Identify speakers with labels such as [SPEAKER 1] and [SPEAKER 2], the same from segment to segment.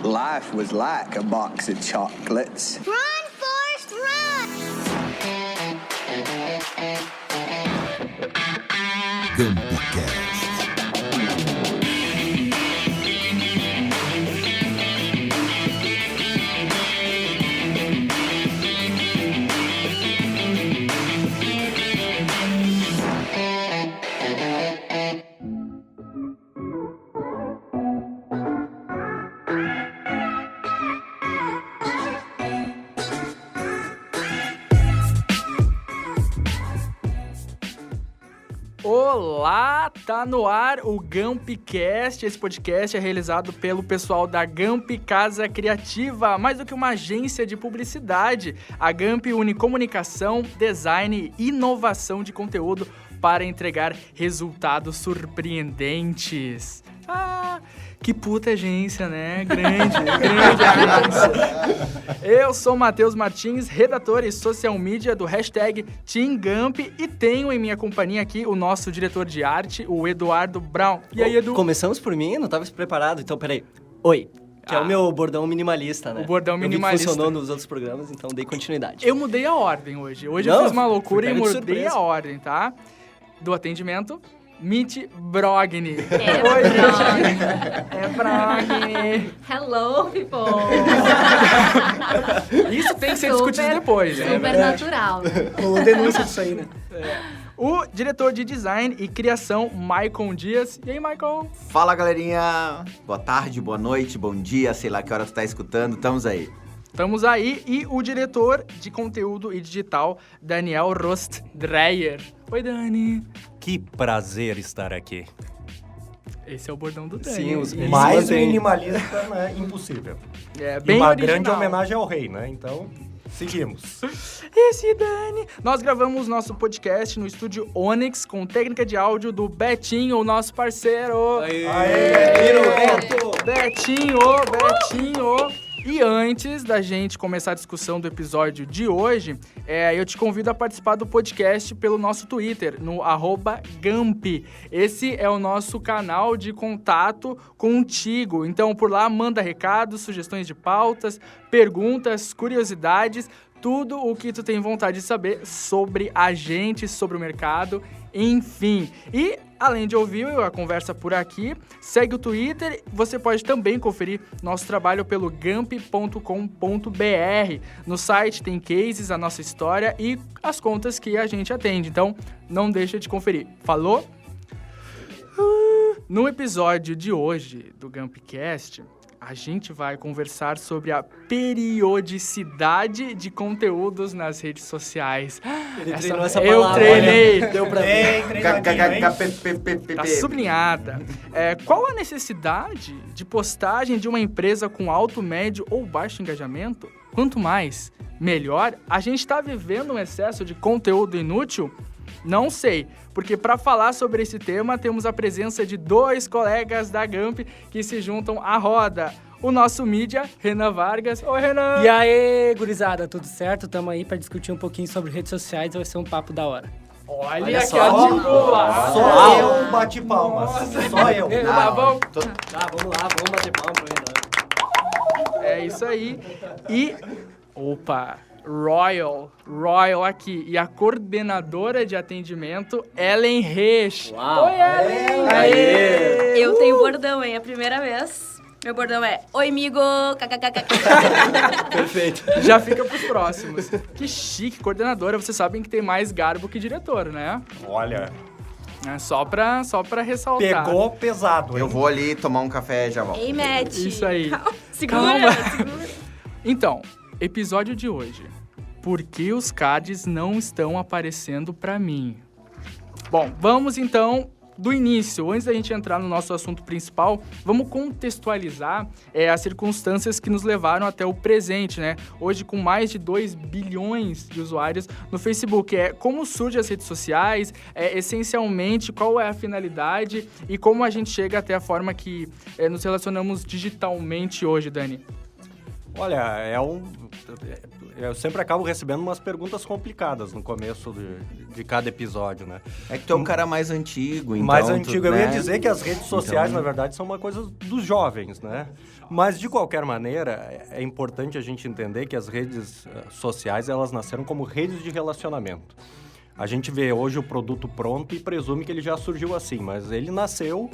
[SPEAKER 1] Life was like a box of chocolates.
[SPEAKER 2] Run, Forrest, run!
[SPEAKER 3] GambiCast.
[SPEAKER 4] Olá, tá no ar o GambiCast. Esse podcast é realizado pelo pessoal da Gamp Casa Criativa. Mais do que uma agência de publicidade, a Gamp une comunicação, design e inovação de conteúdo para entregar resultados surpreendentes. Que puta agência, né? Grande agência. Eu sou Matheus Martins, redator e social media do hashtag TeamGamp e tenho em minha companhia aqui o nosso diretor de arte, o Eduardo Brown. E aí, Edu?
[SPEAKER 5] Começamos por mim? Não tava preparado, então peraí. Oi. Que é o meu bordão minimalista, né?
[SPEAKER 4] O bordão minimalista.
[SPEAKER 5] Eu vi que funcionou nos outros programas, então dei continuidade.
[SPEAKER 4] Eu mudei a ordem hoje. Hoje
[SPEAKER 5] Não,
[SPEAKER 4] eu fiz uma loucura e mudei
[SPEAKER 5] surpresa.
[SPEAKER 4] a ordem, tá? Do atendimento, Mitch Brogni. É Brogni.
[SPEAKER 6] Hello, people!
[SPEAKER 4] Isso tem que ser discutido depois, né?
[SPEAKER 6] Super natural.
[SPEAKER 7] Rolou denúncia disso aí, né?
[SPEAKER 4] O diretor de design e criação, Maicon Dias. E aí, Maicon?
[SPEAKER 8] Fala, galerinha! Boa tarde, boa noite, bom dia, sei lá que hora tu tá escutando, estamos aí.
[SPEAKER 4] Estamos aí. E o diretor de conteúdo e digital, Daniel Rostdreyer. Oi, Dani.
[SPEAKER 9] Que prazer estar aqui.
[SPEAKER 4] Esse é o bordão do Dani.
[SPEAKER 5] Sim,
[SPEAKER 4] Ele
[SPEAKER 7] Mais
[SPEAKER 4] se mantém.
[SPEAKER 7] minimalista, né? Impossível.
[SPEAKER 4] É,
[SPEAKER 7] E
[SPEAKER 4] bem
[SPEAKER 7] uma
[SPEAKER 4] original.
[SPEAKER 7] grande homenagem ao rei, né? Então, seguimos.
[SPEAKER 4] Esse Dani. Nós gravamos nosso podcast no estúdio Onyx com técnica de áudio do Betinho, o nosso parceiro. Betinho. E antes da gente começar a discussão do episódio de hoje, eu te convido a participar do podcast pelo nosso Twitter, no @Gamp. Esse é o nosso canal de contato contigo. Então, por lá, manda recados, sugestões de pautas, perguntas, curiosidades, tudo o que tu tem vontade de saber sobre a gente, sobre o mercado, enfim. E, além de ouvir a conversa por aqui, segue o Twitter. Você pode também conferir nosso trabalho pelo gamp.com.br. No site tem cases, a nossa história e as contas que a gente atende. Então, não deixa de conferir. Falou? No episódio de hoje do GambiCast, a gente vai conversar sobre a periodicidade de conteúdos nas redes sociais.
[SPEAKER 5] Ele treinou essa
[SPEAKER 4] Eu
[SPEAKER 5] palavra.
[SPEAKER 4] treinei.
[SPEAKER 5] Olha, deu pra ver.
[SPEAKER 4] Tá sublinhada. Qual a necessidade de postagem de uma empresa com alto, médio ou baixo engajamento? Quanto mais, melhor. A gente está vivendo um excesso de conteúdo inútil? Não sei, porque para falar sobre esse tema temos a presença de dois colegas da Gamp que se juntam à roda. O nosso mídia, Renan Vargas. Oi, Renan!
[SPEAKER 10] E aí, gurizada, tudo certo? Tamo aí pra discutir um pouquinho sobre redes sociais, vai ser um papo da hora.
[SPEAKER 4] Olha que
[SPEAKER 5] só.
[SPEAKER 4] articulado!
[SPEAKER 7] Só eu bate palmas. Só eu.
[SPEAKER 4] Tá bom.
[SPEAKER 5] Tá, vamos lá, vamos bater palma pro Renan.
[SPEAKER 4] É isso aí. E... Opa! Royal aqui. E a coordenadora de atendimento, Ellen Resch.
[SPEAKER 5] Uau.
[SPEAKER 4] Oi, Ellen!
[SPEAKER 5] Aê!
[SPEAKER 6] Eu tenho bordão, hein? É a primeira vez. Meu bordão é: Oi, amigo!
[SPEAKER 5] Perfeito.
[SPEAKER 4] Já fica pros próximos. Que chique, coordenadora. Vocês sabem que tem mais garbo que diretor, né?
[SPEAKER 7] Olha,
[SPEAKER 4] Só pra ressaltar.
[SPEAKER 7] pegou pesado, hein?
[SPEAKER 8] Eu vou ali tomar um café e já volto.
[SPEAKER 6] Ei, Matt!
[SPEAKER 4] Isso aí.
[SPEAKER 6] Calma. Segura,
[SPEAKER 4] Calma.
[SPEAKER 6] segura.
[SPEAKER 4] Então, episódio de hoje. Por que os cards não estão aparecendo pra mim? Bom, vamos então do início. Antes da gente entrar no nosso assunto principal, vamos contextualizar as circunstâncias que nos levaram até o presente, né? Hoje, com mais de 2 bilhões de usuários no Facebook. Como surgem as redes sociais, essencialmente qual é a finalidade e como a gente chega até a forma que nos relacionamos digitalmente hoje, Dani.
[SPEAKER 7] Olha,
[SPEAKER 9] eu sempre acabo recebendo umas perguntas complicadas no começo de cada episódio, né?
[SPEAKER 8] É que tu é um cara mais antigo, então...
[SPEAKER 9] Mais antigo.
[SPEAKER 8] tu,
[SPEAKER 9] Eu ia
[SPEAKER 8] né?
[SPEAKER 9] dizer que as redes sociais,
[SPEAKER 8] Então-
[SPEAKER 9] na verdade, são uma coisa dos jovens, né? Mas, de qualquer maneira, é importante a gente entender que as redes sociais, elas nasceram como redes de relacionamento. A gente vê hoje o produto pronto e presume que ele já surgiu assim, mas ele nasceu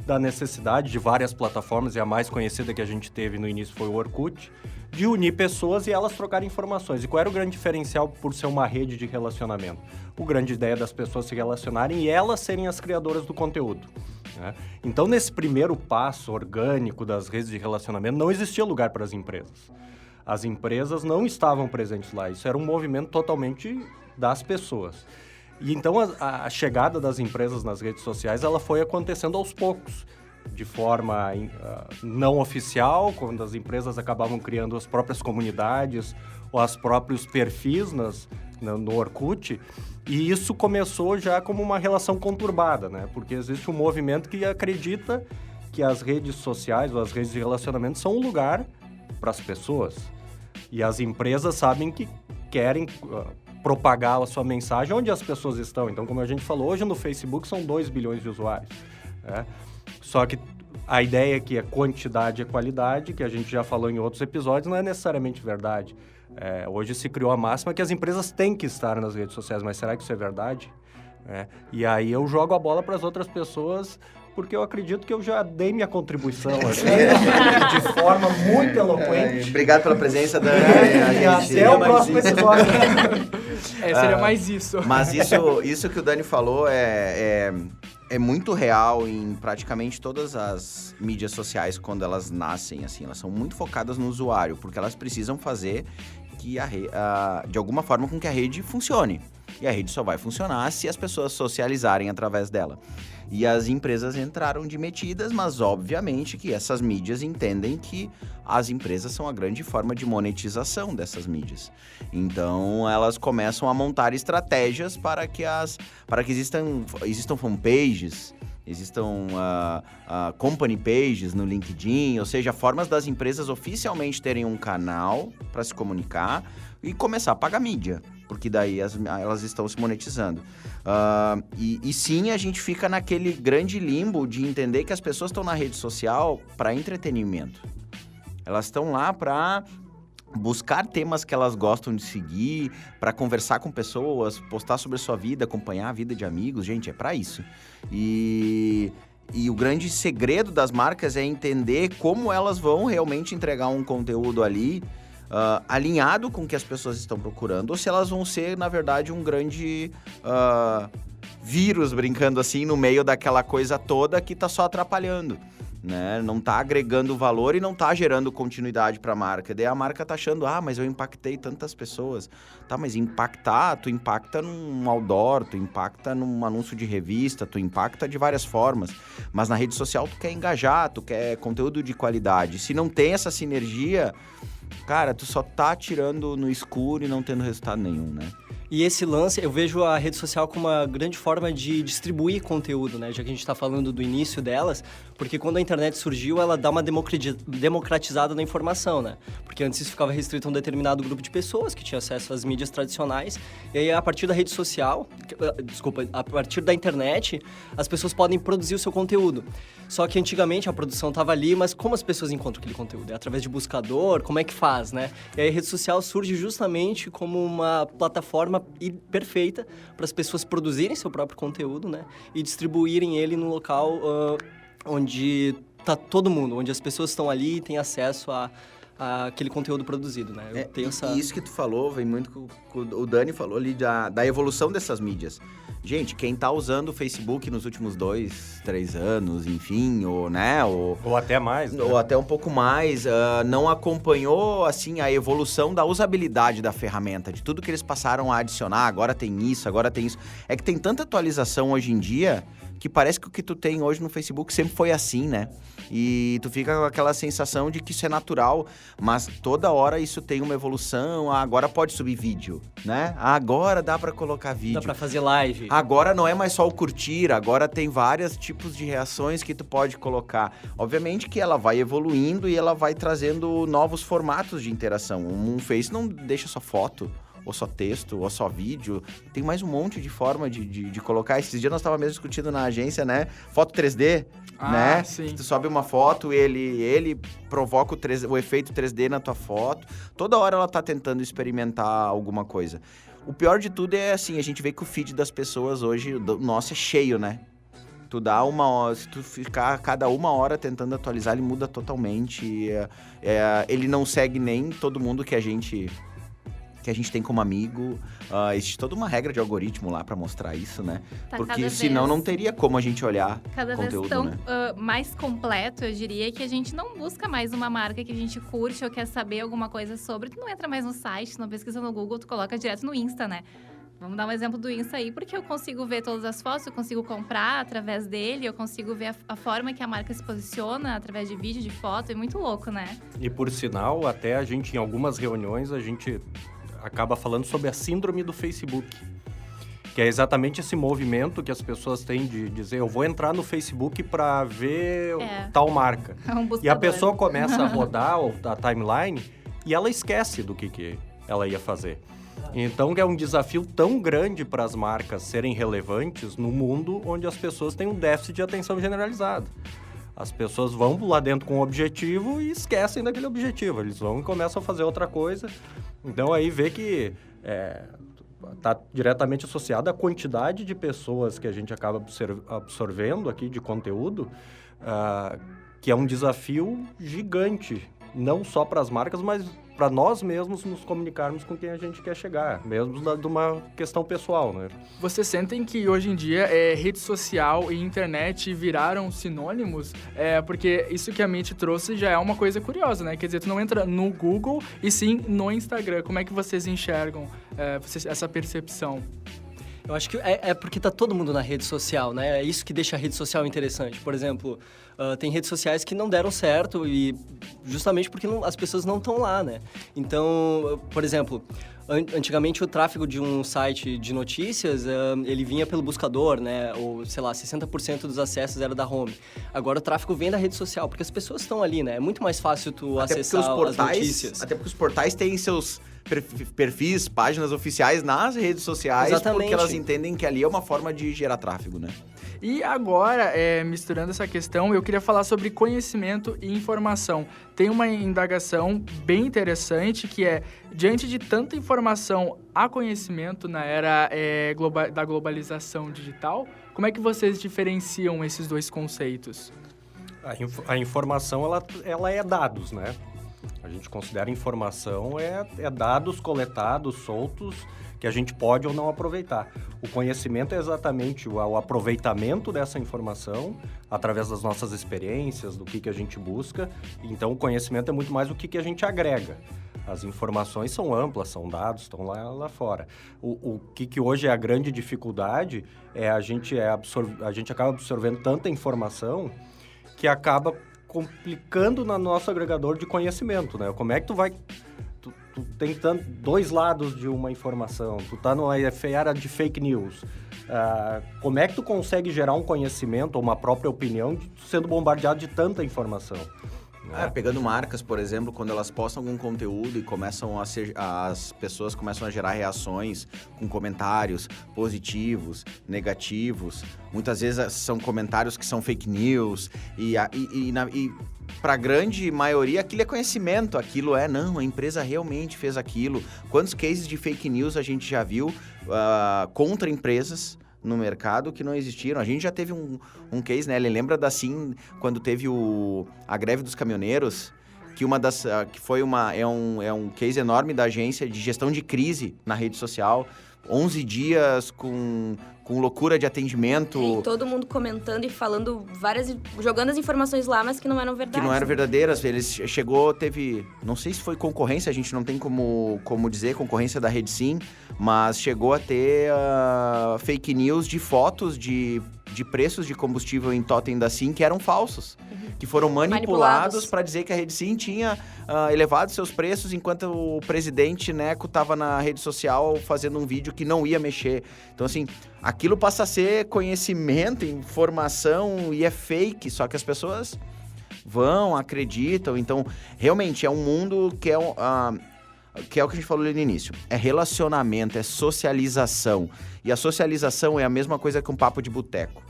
[SPEAKER 9] da necessidade de várias plataformas, e a mais conhecida que a gente teve no início foi o Orkut, de unir pessoas e elas trocarem informações. E qual era o grande diferencial por ser uma rede de relacionamento? A grande ideia das pessoas se relacionarem e elas serem as criadoras do conteúdo, né? Então, nesse primeiro passo orgânico das redes de relacionamento, não existia lugar para as empresas. As empresas não estavam presentes lá. Isso era um movimento totalmente das pessoas. E então a chegada das empresas nas redes sociais, ela foi acontecendo aos poucos, de forma não oficial, quando as empresas acabavam criando as próprias comunidades ou os próprios perfis no Orkut, e isso começou já como uma relação conturbada, né? Porque existe um movimento que acredita que as redes sociais ou as redes de relacionamento são um lugar para as pessoas. E as empresas sabem que querem propagar a sua mensagem onde as pessoas estão. Então, como a gente falou, hoje no Facebook são 2 bilhões de usuários, né? Só que a ideia que é quantidade e qualidade, que a gente já falou em outros episódios, não é necessariamente verdade. Hoje se criou a máxima que as empresas têm que estar nas redes sociais, mas será que isso é verdade? E aí eu jogo a bola para as outras pessoas, porque eu acredito que eu já dei minha contribuição aqui.
[SPEAKER 7] De forma muito eloquente.
[SPEAKER 8] Obrigado pela presença, Dani.
[SPEAKER 7] E até o próximo episódio.
[SPEAKER 4] Seria mais isso.
[SPEAKER 8] Mas isso que o Dani falou é muito real em praticamente todas as mídias sociais quando elas nascem, assim. Elas são muito focadas no usuário, porque elas precisam fazer que de alguma forma com que a rede funcione. E a rede só vai funcionar se as pessoas socializarem através dela. E as empresas entraram de metidas, mas obviamente que essas mídias entendem que as empresas são a grande forma de monetização dessas mídias. Então, elas começam a montar estratégias para que existam fanpages, existam company pages no LinkedIn, ou seja, formas das empresas oficialmente terem um canal para se comunicar e começar a pagar mídia, porque daí elas estão se monetizando. E sim, a gente fica naquele grande limbo de entender que as pessoas estão na rede social para entretenimento. Elas estão lá para buscar temas que elas gostam de seguir, para conversar com pessoas, postar sobre a sua vida, acompanhar a vida de amigos. Gente, é para isso. E o grande segredo das marcas é entender como elas vão realmente entregar um conteúdo ali alinhado com o que as pessoas estão procurando, ou se elas vão ser, na verdade, um grande vírus, brincando assim, no meio daquela coisa toda que tá só atrapalhando, né? Não tá agregando valor e não tá gerando continuidade para a marca. Daí a marca tá achando, mas eu impactei tantas pessoas. Tá, mas tu impacta num outdoor, tu impacta num anúncio de revista, tu impacta de várias formas. Mas na rede social tu quer engajar, tu quer conteúdo de qualidade. Se não tem essa sinergia, cara, tu só tá atirando no escuro e não tendo resultado nenhum, né?
[SPEAKER 5] E esse lance, eu vejo a rede social como uma grande forma de distribuir conteúdo, né? Já que a gente está falando do início delas, porque quando a internet surgiu, ela dá uma democratizada na informação, né? Porque antes isso ficava restrito a um determinado grupo de pessoas que tinha acesso às mídias tradicionais, e aí a partir da rede social, a partir da internet, as pessoas podem produzir o seu conteúdo. Só que antigamente a produção estava ali, mas como as pessoas encontram aquele conteúdo? É através de buscador? Como é que faz, né? E aí a rede social surge justamente como uma plataforma perfeita para as pessoas produzirem seu próprio conteúdo, né? E distribuírem ele no local onde tá todo mundo, onde as pessoas estão ali e têm acesso a aquele conteúdo produzido, né?
[SPEAKER 8] E isso que tu falou, vem muito com o Dani falou ali da evolução dessas mídias. Gente, quem tá usando o Facebook nos últimos 2, 3 anos, enfim,
[SPEAKER 9] ou até mais, né?
[SPEAKER 8] Ou até um pouco mais, não acompanhou, assim, a evolução da usabilidade da ferramenta, de tudo que eles passaram a adicionar, agora tem isso. É que tem tanta atualização hoje em dia que parece que o que tu tem hoje no Facebook sempre foi assim, né? E tu fica com aquela sensação de que isso é natural, mas toda hora isso tem uma evolução. Agora pode subir vídeo, né? Agora dá pra colocar vídeo.
[SPEAKER 5] Dá pra fazer live.
[SPEAKER 8] Agora não é mais só o curtir, agora tem vários tipos de reações que tu pode colocar. Obviamente que ela vai evoluindo e ela vai trazendo novos formatos de interação. Um Face não deixa só foto, ou só texto, ou só vídeo. Tem mais um monte de forma de colocar. Esses dias nós estávamos mesmo discutindo na agência, né? Foto 3D, né?
[SPEAKER 4] Sim.
[SPEAKER 8] Tu sobe uma foto, ele provoca o efeito 3D na tua foto. Toda hora ela tá tentando experimentar alguma coisa. O pior de tudo é assim, a gente vê que o feed das pessoas hoje, nosso é cheio, né? Tu dá uma hora, se tu ficar cada uma hora tentando atualizar, ele muda totalmente. Ele não segue nem todo mundo que a gente tem como amigo. Existe toda uma regra de algoritmo lá pra mostrar isso, né?
[SPEAKER 11] Tá
[SPEAKER 8] Porque
[SPEAKER 11] cada
[SPEAKER 8] senão
[SPEAKER 11] vez-
[SPEAKER 8] não teria como a gente olhar
[SPEAKER 11] Cada
[SPEAKER 8] conteúdo,
[SPEAKER 11] vez tão
[SPEAKER 8] né?
[SPEAKER 11] mais completo, eu diria, que a gente não busca mais uma marca que a gente curte ou quer saber alguma coisa sobre. Tu não entra mais no site, não pesquisa no Google, tu coloca direto no Insta, né? Vamos dar um exemplo do Insta aí, porque eu consigo ver todas as fotos, eu consigo comprar através dele, eu consigo ver a forma que a marca se posiciona através de vídeo, de foto, é muito louco, né?
[SPEAKER 9] E por sinal, até a gente, em algumas reuniões, a gente acaba falando sobre a síndrome do Facebook. Que é exatamente esse movimento que as pessoas têm de dizer, eu vou entrar no Facebook para ver tal marca.
[SPEAKER 11] É um buscador.
[SPEAKER 9] E a pessoa começa a rodar a timeline e ela esquece do que ela ia fazer. Então é um desafio tão grande para as marcas serem relevantes no mundo onde as pessoas têm um déficit de atenção generalizado. As pessoas vão lá dentro com um objetivo e esquecem daquele objetivo. Eles vão e começam a fazer outra coisa. Então aí vê que está diretamente associado à quantidade de pessoas que a gente acaba absorvendo aqui de conteúdo, que é um desafio gigante, não só para as marcas, mas para nós mesmos nos comunicarmos com quem a gente quer chegar, mesmo de uma questão pessoal, né?
[SPEAKER 4] Vocês sentem que hoje em dia rede social e internet viraram sinônimos? Porque isso que a Mitty trouxe já é uma coisa curiosa, né? Quer dizer, tu não entra no Google e sim no Instagram. Como é que vocês enxergam essa percepção?
[SPEAKER 5] Eu acho que é porque tá todo mundo na rede social, né? É isso que deixa a rede social interessante. Por exemplo, tem redes sociais que não deram certo e justamente porque as pessoas não estão lá, né? Então, por exemplo, antigamente o tráfego de um site de notícias, ele vinha pelo buscador, né? Ou, sei lá, 60% dos acessos era da home. Agora o tráfego vem da rede social, porque as pessoas estão ali, né? É muito mais fácil tu acessar as notícias.
[SPEAKER 8] Até porque os portais têm seus perfis, páginas oficiais nas redes sociais,
[SPEAKER 5] Exatamente.
[SPEAKER 8] porque elas entendem que ali é uma forma de gerar tráfego, né?
[SPEAKER 4] E agora, misturando essa questão, eu queria falar sobre conhecimento e informação. Tem uma indagação bem interessante que é, diante de tanta informação, há conhecimento na era da globalização digital? Como é que vocês diferenciam esses dois conceitos?
[SPEAKER 9] A informação, ela é dados, né? A gente considera informação dados coletados, soltos, que a gente pode ou não aproveitar. O conhecimento é exatamente o aproveitamento dessa informação através das nossas experiências, do que a gente busca. Então, o conhecimento é muito mais o que a gente agrega. As informações são amplas, são dados, estão lá fora. O que hoje é a grande dificuldade é a gente acaba absorvendo tanta informação que acaba complicando no nosso agregador de conhecimento, né? Como é que tu vai... Tu tem dois lados de uma informação, tu tá numa era de fake news. Como é que tu consegue gerar um conhecimento ou uma própria opinião sendo bombardeado de tanta informação?
[SPEAKER 8] Pegando marcas, por exemplo, quando elas postam algum conteúdo e as pessoas começam a gerar reações com comentários positivos, negativos. Muitas vezes são comentários que são fake news e para a grande maioria aquilo é conhecimento, aquilo a empresa realmente fez aquilo. Quantos cases de fake news a gente já viu contra empresas no mercado que não existiram? A gente já teve um case, né? Ele lembra quando teve a greve dos caminhoneiros, que foi um case enorme da agência de gestão de crise na rede social. 11 dias com loucura de atendimento.
[SPEAKER 6] E todo mundo comentando e falando jogando as informações lá, mas que não eram verdadeiras.
[SPEAKER 8] Que não eram verdadeiras. Teve... Não sei se foi concorrência, a gente não tem como dizer, concorrência da Rede Sim, mas chegou a ter fake news de fotos de de preços de combustível em totem da SIM que eram falsos, que foram manipulados para dizer que a rede SIM tinha elevado seus preços enquanto o presidente Neco estava na rede social fazendo um vídeo que não ia mexer. Então, assim, aquilo passa a ser conhecimento, informação e é fake, só que as pessoas vão, acreditam. Então, realmente, é um mundo que é o que a gente falou ali no início. É relacionamento, é socialização. E a socialização é a mesma coisa que um papo de boteco.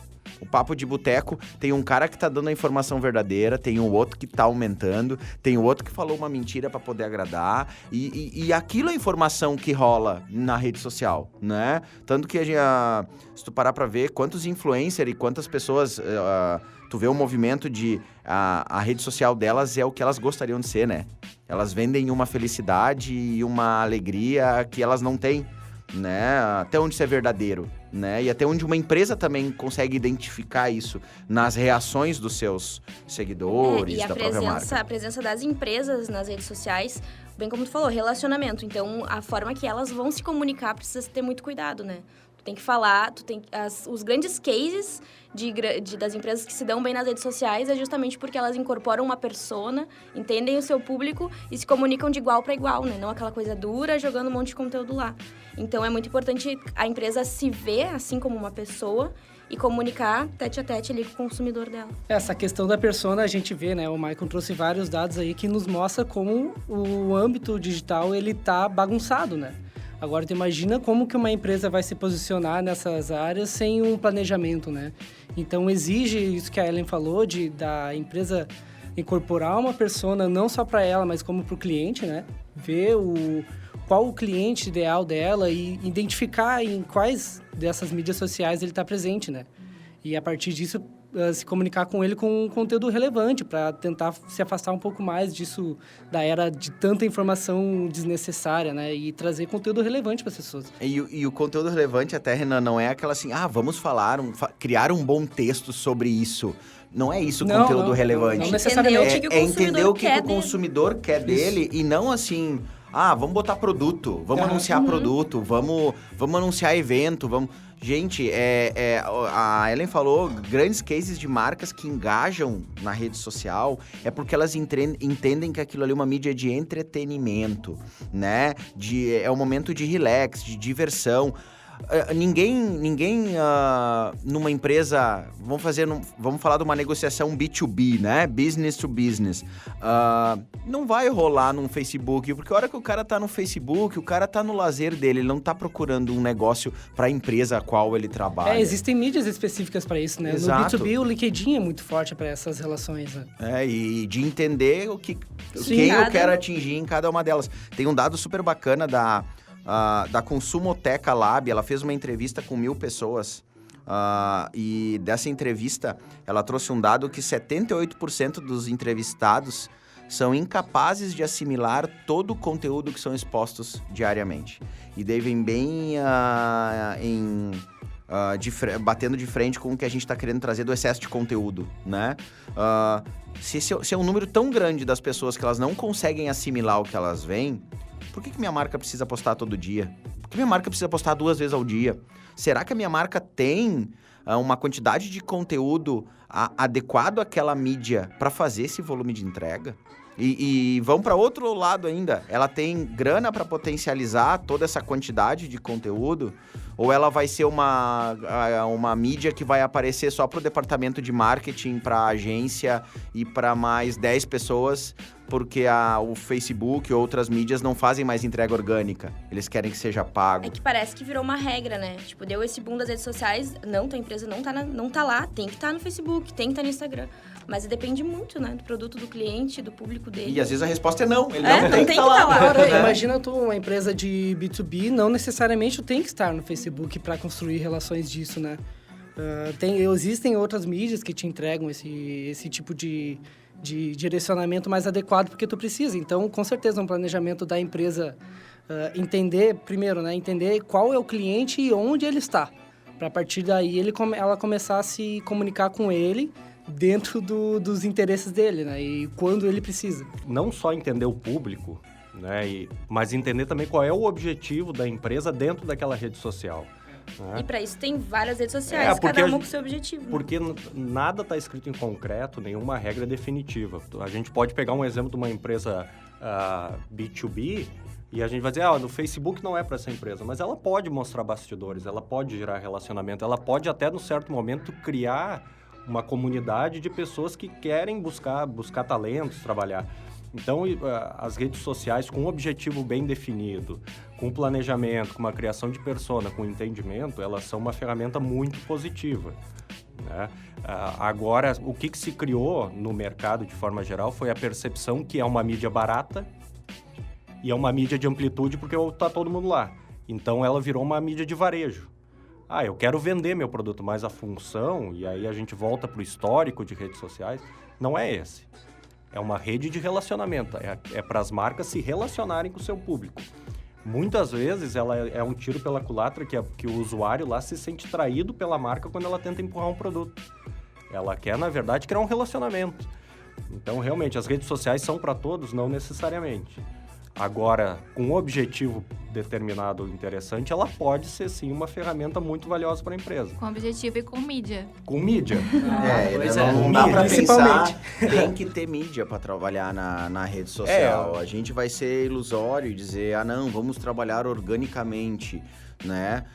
[SPEAKER 8] O papo de boteco tem um cara que tá dando a informação verdadeira, tem um outro que tá aumentando, tem o outro que falou uma mentira para poder agradar, e aquilo é a informação que rola na rede social, né? Tanto que se tu parar pra ver quantos influencers e quantas pessoas... tu vê o movimento de... A rede social delas é o que elas gostariam de ser, né? Elas vendem uma felicidade e uma alegria que elas não têm, né? Até onde isso é verdadeiro, né? E até onde uma empresa também consegue identificar isso nas reações dos seus seguidores, da própria marca.
[SPEAKER 6] A presença das empresas nas redes sociais, bem como tu falou, relacionamento. Então, a forma que elas vão se comunicar precisa ter muito cuidado, né? Tem que falar, os grandes cases das empresas que se dão bem nas redes sociais é justamente porque elas incorporam uma persona, entendem o seu público e se comunicam de igual para igual, né? Não aquela coisa dura jogando um monte de conteúdo lá. Então é muito importante a empresa se ver assim como uma pessoa e comunicar tete a tete ali com o consumidor dela.
[SPEAKER 10] Essa questão da persona a gente vê, né? O Maicon trouxe vários dados aí que nos mostra como o âmbito digital ele tá bagunçado, né? Agora, tu imagina como que uma empresa vai se posicionar nessas áreas sem um planejamento, né? Então, exige isso que a Ellen falou, da empresa incorporar uma persona não só para ela, mas como para o cliente, né? Ver qual o cliente ideal dela e identificar em quais dessas mídias sociais ele está presente, né? E, a partir disso, se comunicar com ele com um conteúdo relevante para tentar se afastar um pouco mais disso, da era de tanta informação desnecessária, né? E trazer conteúdo relevante para as pessoas.
[SPEAKER 8] E o conteúdo relevante até, Renan, não é aquela assim, vamos criar um bom texto sobre isso. Não é isso o conteúdo relevante.
[SPEAKER 10] Não necessariamente.
[SPEAKER 8] É entender o que o consumidor quer dele e não assim... vamos botar produto, vamos anunciar produto, vamos anunciar evento, vamos... Gente, a Ellen falou, grandes cases de marcas que engajam na rede social é porque elas entendem que aquilo ali é uma mídia de entretenimento, né? É um momento de relax, de diversão. Ninguém numa empresa, vamos falar de uma negociação B2B, né? Business to business. Não vai rolar num Facebook, porque a hora que o cara tá no Facebook, o cara tá no lazer dele, ele não tá procurando um negócio pra empresa a qual ele trabalha.
[SPEAKER 10] Existem mídias específicas pra isso, né?
[SPEAKER 8] Exato.
[SPEAKER 10] No B2B, o LinkedIn é muito forte pra essas relações, né?
[SPEAKER 8] E de entender quem eu quero atingir em cada uma delas. Tem um dado super bacana da Consumoteca Lab, ela fez uma entrevista com 1.000 pessoas e dessa entrevista ela trouxe um dado que 78% dos entrevistados são incapazes de assimilar todo o conteúdo que são expostos diariamente. E daí vem bem batendo de frente com o que a gente está querendo trazer do excesso de conteúdo, né? Se é um número tão grande das pessoas que elas não conseguem assimilar o que elas veem, por que minha marca precisa postar todo dia? Por que minha marca precisa postar 2 vezes ao dia? Será que a minha marca tem uma quantidade de conteúdo adequado àquela mídia para fazer esse volume de entrega? E vamos para outro lado ainda. Ela tem grana para potencializar toda essa quantidade de conteúdo? Ou ela vai ser uma mídia que vai aparecer só para o departamento de marketing, para a agência e para mais 10 pessoas, porque o Facebook ou outras mídias não fazem mais entrega orgânica. Eles querem que seja pago.
[SPEAKER 6] É que parece que virou uma regra, né? Tipo, deu esse boom das redes sociais, tua empresa não tá lá, tem que estar no Facebook, tem que estar no Instagram. Mas depende muito, né? Do produto do cliente, do público dele.
[SPEAKER 8] E às vezes a resposta é não. Ele
[SPEAKER 6] não tem que estar lá.
[SPEAKER 10] Agora, imagina tu, uma empresa de B2B, não necessariamente tu tem que estar no Facebook para construir relações disso, né? Existem outras mídias que te entregam esse tipo de direcionamento mais adequado porque tu precisa. Então, com certeza, um planejamento da empresa entender, primeiro, né? Entender qual é o cliente e onde ele está. Para a partir daí, ela começar a se comunicar com ele dentro dos interesses dele, né? E quando ele precisa.
[SPEAKER 9] Não só entender o público, né? Mas entender também qual é o objetivo da empresa dentro daquela rede social.
[SPEAKER 6] E para isso tem várias redes sociais, cada uma com seu objetivo.
[SPEAKER 9] Porque nada está escrito em concreto, nenhuma regra definitiva. A gente pode pegar um exemplo de uma empresa B2B e a gente vai dizer, no Facebook não é para essa empresa, mas ela pode mostrar bastidores, ela pode gerar relacionamento, ela pode até, num certo momento, criar uma comunidade de pessoas que querem buscar talentos, trabalhar. Então, as redes sociais, com um objetivo bem definido, com planejamento, com uma criação de persona, com entendimento, elas são uma ferramenta muito positiva, né? Agora, o que se criou no mercado, de forma geral, foi a percepção que é uma mídia barata e é uma mídia de amplitude porque está todo mundo lá. Então, ela virou uma mídia de varejo. Eu quero vender meu produto, mas a função, e aí a gente volta para o histórico de redes sociais, não é esse. É uma rede de relacionamento, é para as marcas se relacionarem com o seu público. Muitas vezes ela é um tiro pela culatra que o usuário lá se sente traído pela marca quando ela tenta empurrar um produto. Ela quer, na verdade, criar um relacionamento. Então, realmente, as redes sociais são para todos? Não necessariamente. Agora, com um objetivo determinado interessante, ela pode ser, sim, uma ferramenta muito valiosa para a empresa.
[SPEAKER 11] Com objetivo e com mídia.
[SPEAKER 9] Com mídia.
[SPEAKER 8] Não dá para pensar, tem que ter mídia para trabalhar na rede social. A gente vai ser ilusório e dizer, não, vamos trabalhar organicamente, né?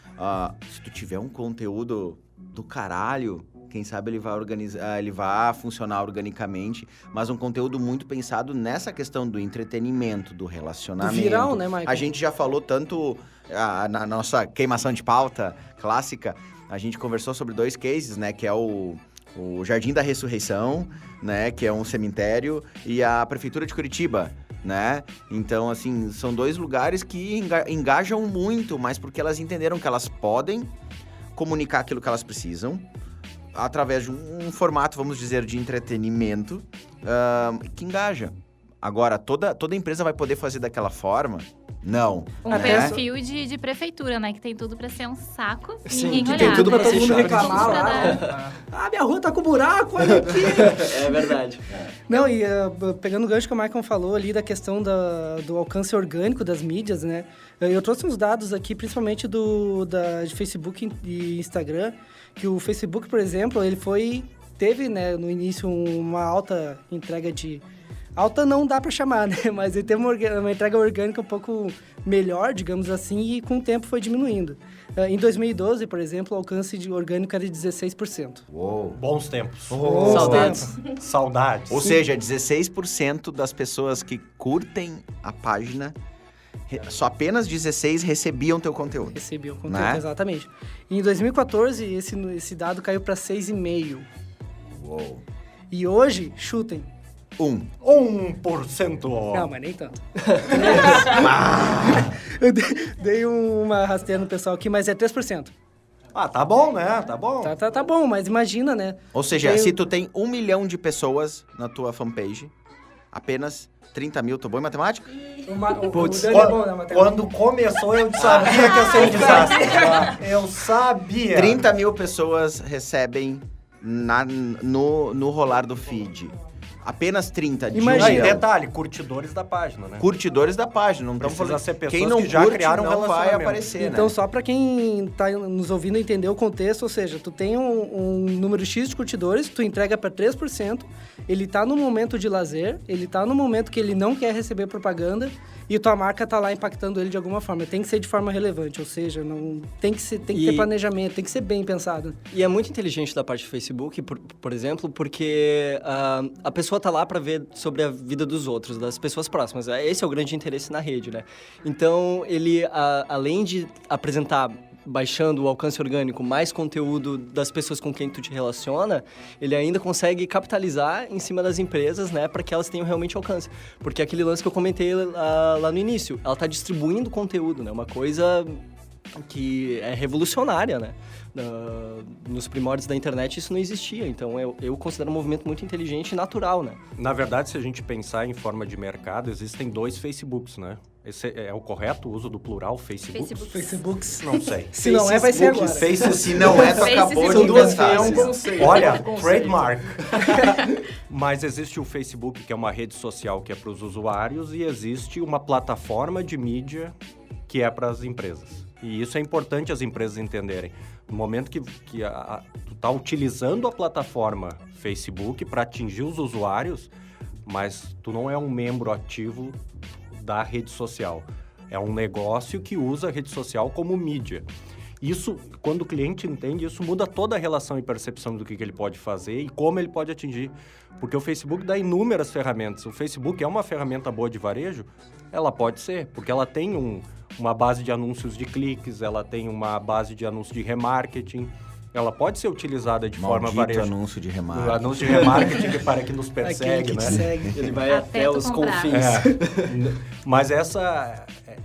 [SPEAKER 8] Se tu tiver um conteúdo do caralho, quem sabe ele vai funcionar organicamente, mas um conteúdo muito pensado nessa questão do entretenimento, do relacionamento.
[SPEAKER 10] Do viral, né, Michael?
[SPEAKER 8] A gente já falou tanto na nossa queimação de pauta clássica, a gente conversou sobre 2 cases, né, que é o Jardim da Ressurreição, né, que é um cemitério, e a Prefeitura de Curitiba, né? Então, assim, são 2 lugares que engajam muito, mas porque elas entenderam que elas podem comunicar aquilo que elas precisam, através de um formato, vamos dizer, de entretenimento que engaja. Agora, toda empresa vai poder fazer daquela forma? Não.
[SPEAKER 11] Perfil de prefeitura, né? Que tem tudo pra ser um saco e
[SPEAKER 10] Sim,
[SPEAKER 11] ninguém
[SPEAKER 10] que
[SPEAKER 11] olhar.
[SPEAKER 10] tem tudo pra todo mundo reclamar lá. Minha rua tá com buraco, olha aqui.
[SPEAKER 5] É verdade.
[SPEAKER 10] Não, e pegando o gancho que o Michael falou ali da questão do alcance orgânico das mídias, né? Eu trouxe uns dados aqui, principalmente de Facebook e Instagram, que o Facebook, por exemplo, ele teve, né, no início uma alta entrega de... Alta não dá para chamar, né? Mas ele teve uma entrega orgânica um pouco melhor, digamos assim, e com o tempo foi diminuindo. Em 2012, por exemplo, o alcance orgânico era de 16%.
[SPEAKER 8] Uou.
[SPEAKER 9] Bons tempos.
[SPEAKER 5] Saudades.
[SPEAKER 9] Saudades.
[SPEAKER 8] Ou seja, 16% das pessoas que curtem a página, só apenas 16 recebiam teu conteúdo.
[SPEAKER 10] Recebiam conteúdo,
[SPEAKER 8] né?
[SPEAKER 10] Exatamente. E em 2014, esse dado caiu para 6,5%.
[SPEAKER 8] Uou.
[SPEAKER 10] E hoje, chutem.
[SPEAKER 9] 1%.
[SPEAKER 10] Não, mas nem tanto. Eu dei uma rasteira no pessoal aqui, mas é 3%.
[SPEAKER 9] Tá bom, né? Tá bom.
[SPEAKER 10] Tá bom, mas imagina, né?
[SPEAKER 8] Ou seja, se tu tem 1 milhão de pessoas na tua fanpage, apenas 30 mil, tô bom em matemática?
[SPEAKER 10] Putz, é bom na matemática.
[SPEAKER 7] Quando começou, eu sabia que ia ser um desastre. Eu sabia.
[SPEAKER 8] 30 mil pessoas recebem no rolar do feed. Apenas 30 de
[SPEAKER 10] Imagina.
[SPEAKER 8] um
[SPEAKER 9] Detalhe, curtidores da página, né?
[SPEAKER 8] curtidores da página. Não
[SPEAKER 9] Precisa
[SPEAKER 8] falando...
[SPEAKER 9] ser pessoas
[SPEAKER 8] Quem não
[SPEAKER 9] que já
[SPEAKER 8] curte,
[SPEAKER 9] criaram
[SPEAKER 8] não vai
[SPEAKER 9] relacionamento.
[SPEAKER 8] aparecer,
[SPEAKER 10] Então,
[SPEAKER 8] né?
[SPEAKER 10] só para quem tá nos ouvindo entender o contexto, ou seja, tu tem um número X de curtidores, tu entrega para 3%, ele tá no momento de lazer, ele tá no momento que ele não quer receber propaganda e tua marca tá lá impactando ele de alguma forma. Tem que ser de forma relevante, ou seja, não tem que ter planejamento, tem que ser bem pensado.
[SPEAKER 5] E é muito inteligente da parte do Facebook, por exemplo, porque a pessoa tá lá para ver sobre a vida dos outros, das pessoas próximas. Esse é o grande interesse na rede, né? Então, ele, além de apresentar, baixando o alcance orgânico, mais conteúdo das pessoas com quem tu te relaciona, ele ainda consegue capitalizar em cima das empresas, né, para que elas tenham realmente alcance. Porque aquele lance que eu comentei lá no início, ela tá distribuindo conteúdo, né? Uma coisa que é revolucionária, né? Nos primórdios da internet isso não existia, então eu considero um movimento muito inteligente e natural, né?
[SPEAKER 9] Na verdade, se a gente pensar em forma de mercado, existem 2 Facebooks, né? Esse é o correto uso do plural, Facebooks?
[SPEAKER 10] Facebooks.
[SPEAKER 9] Não sei.
[SPEAKER 10] Se não é, vai ser agora.
[SPEAKER 8] Se não é, tu acabou de
[SPEAKER 4] Duas
[SPEAKER 8] inventar.
[SPEAKER 4] é um conceito.
[SPEAKER 9] Olha,
[SPEAKER 4] um conceito.
[SPEAKER 9] trademark. Mas existe o Facebook, que é uma rede social que é para os usuários, e existe uma plataforma de mídia que é para as empresas. E isso é importante as empresas entenderem. No momento que tu está utilizando a plataforma Facebook para atingir os usuários, mas tu não é um membro ativo da rede social. É um negócio que usa a rede social como mídia. Isso, quando o cliente entende, isso muda toda a relação e percepção do que ele pode fazer e como ele pode atingir. Porque o Facebook dá inúmeras ferramentas. O Facebook é uma ferramenta boa de varejo? Ela pode ser, porque ela tem uma base de anúncios de cliques, ela tem uma base de anúncios de remarketing. Ela pode ser utilizada de forma varejo.
[SPEAKER 8] Anúncio de remarketing.
[SPEAKER 9] O anúncio de remarketing que para que nos persegue, né?
[SPEAKER 5] Ele vai até os confins.
[SPEAKER 9] Mas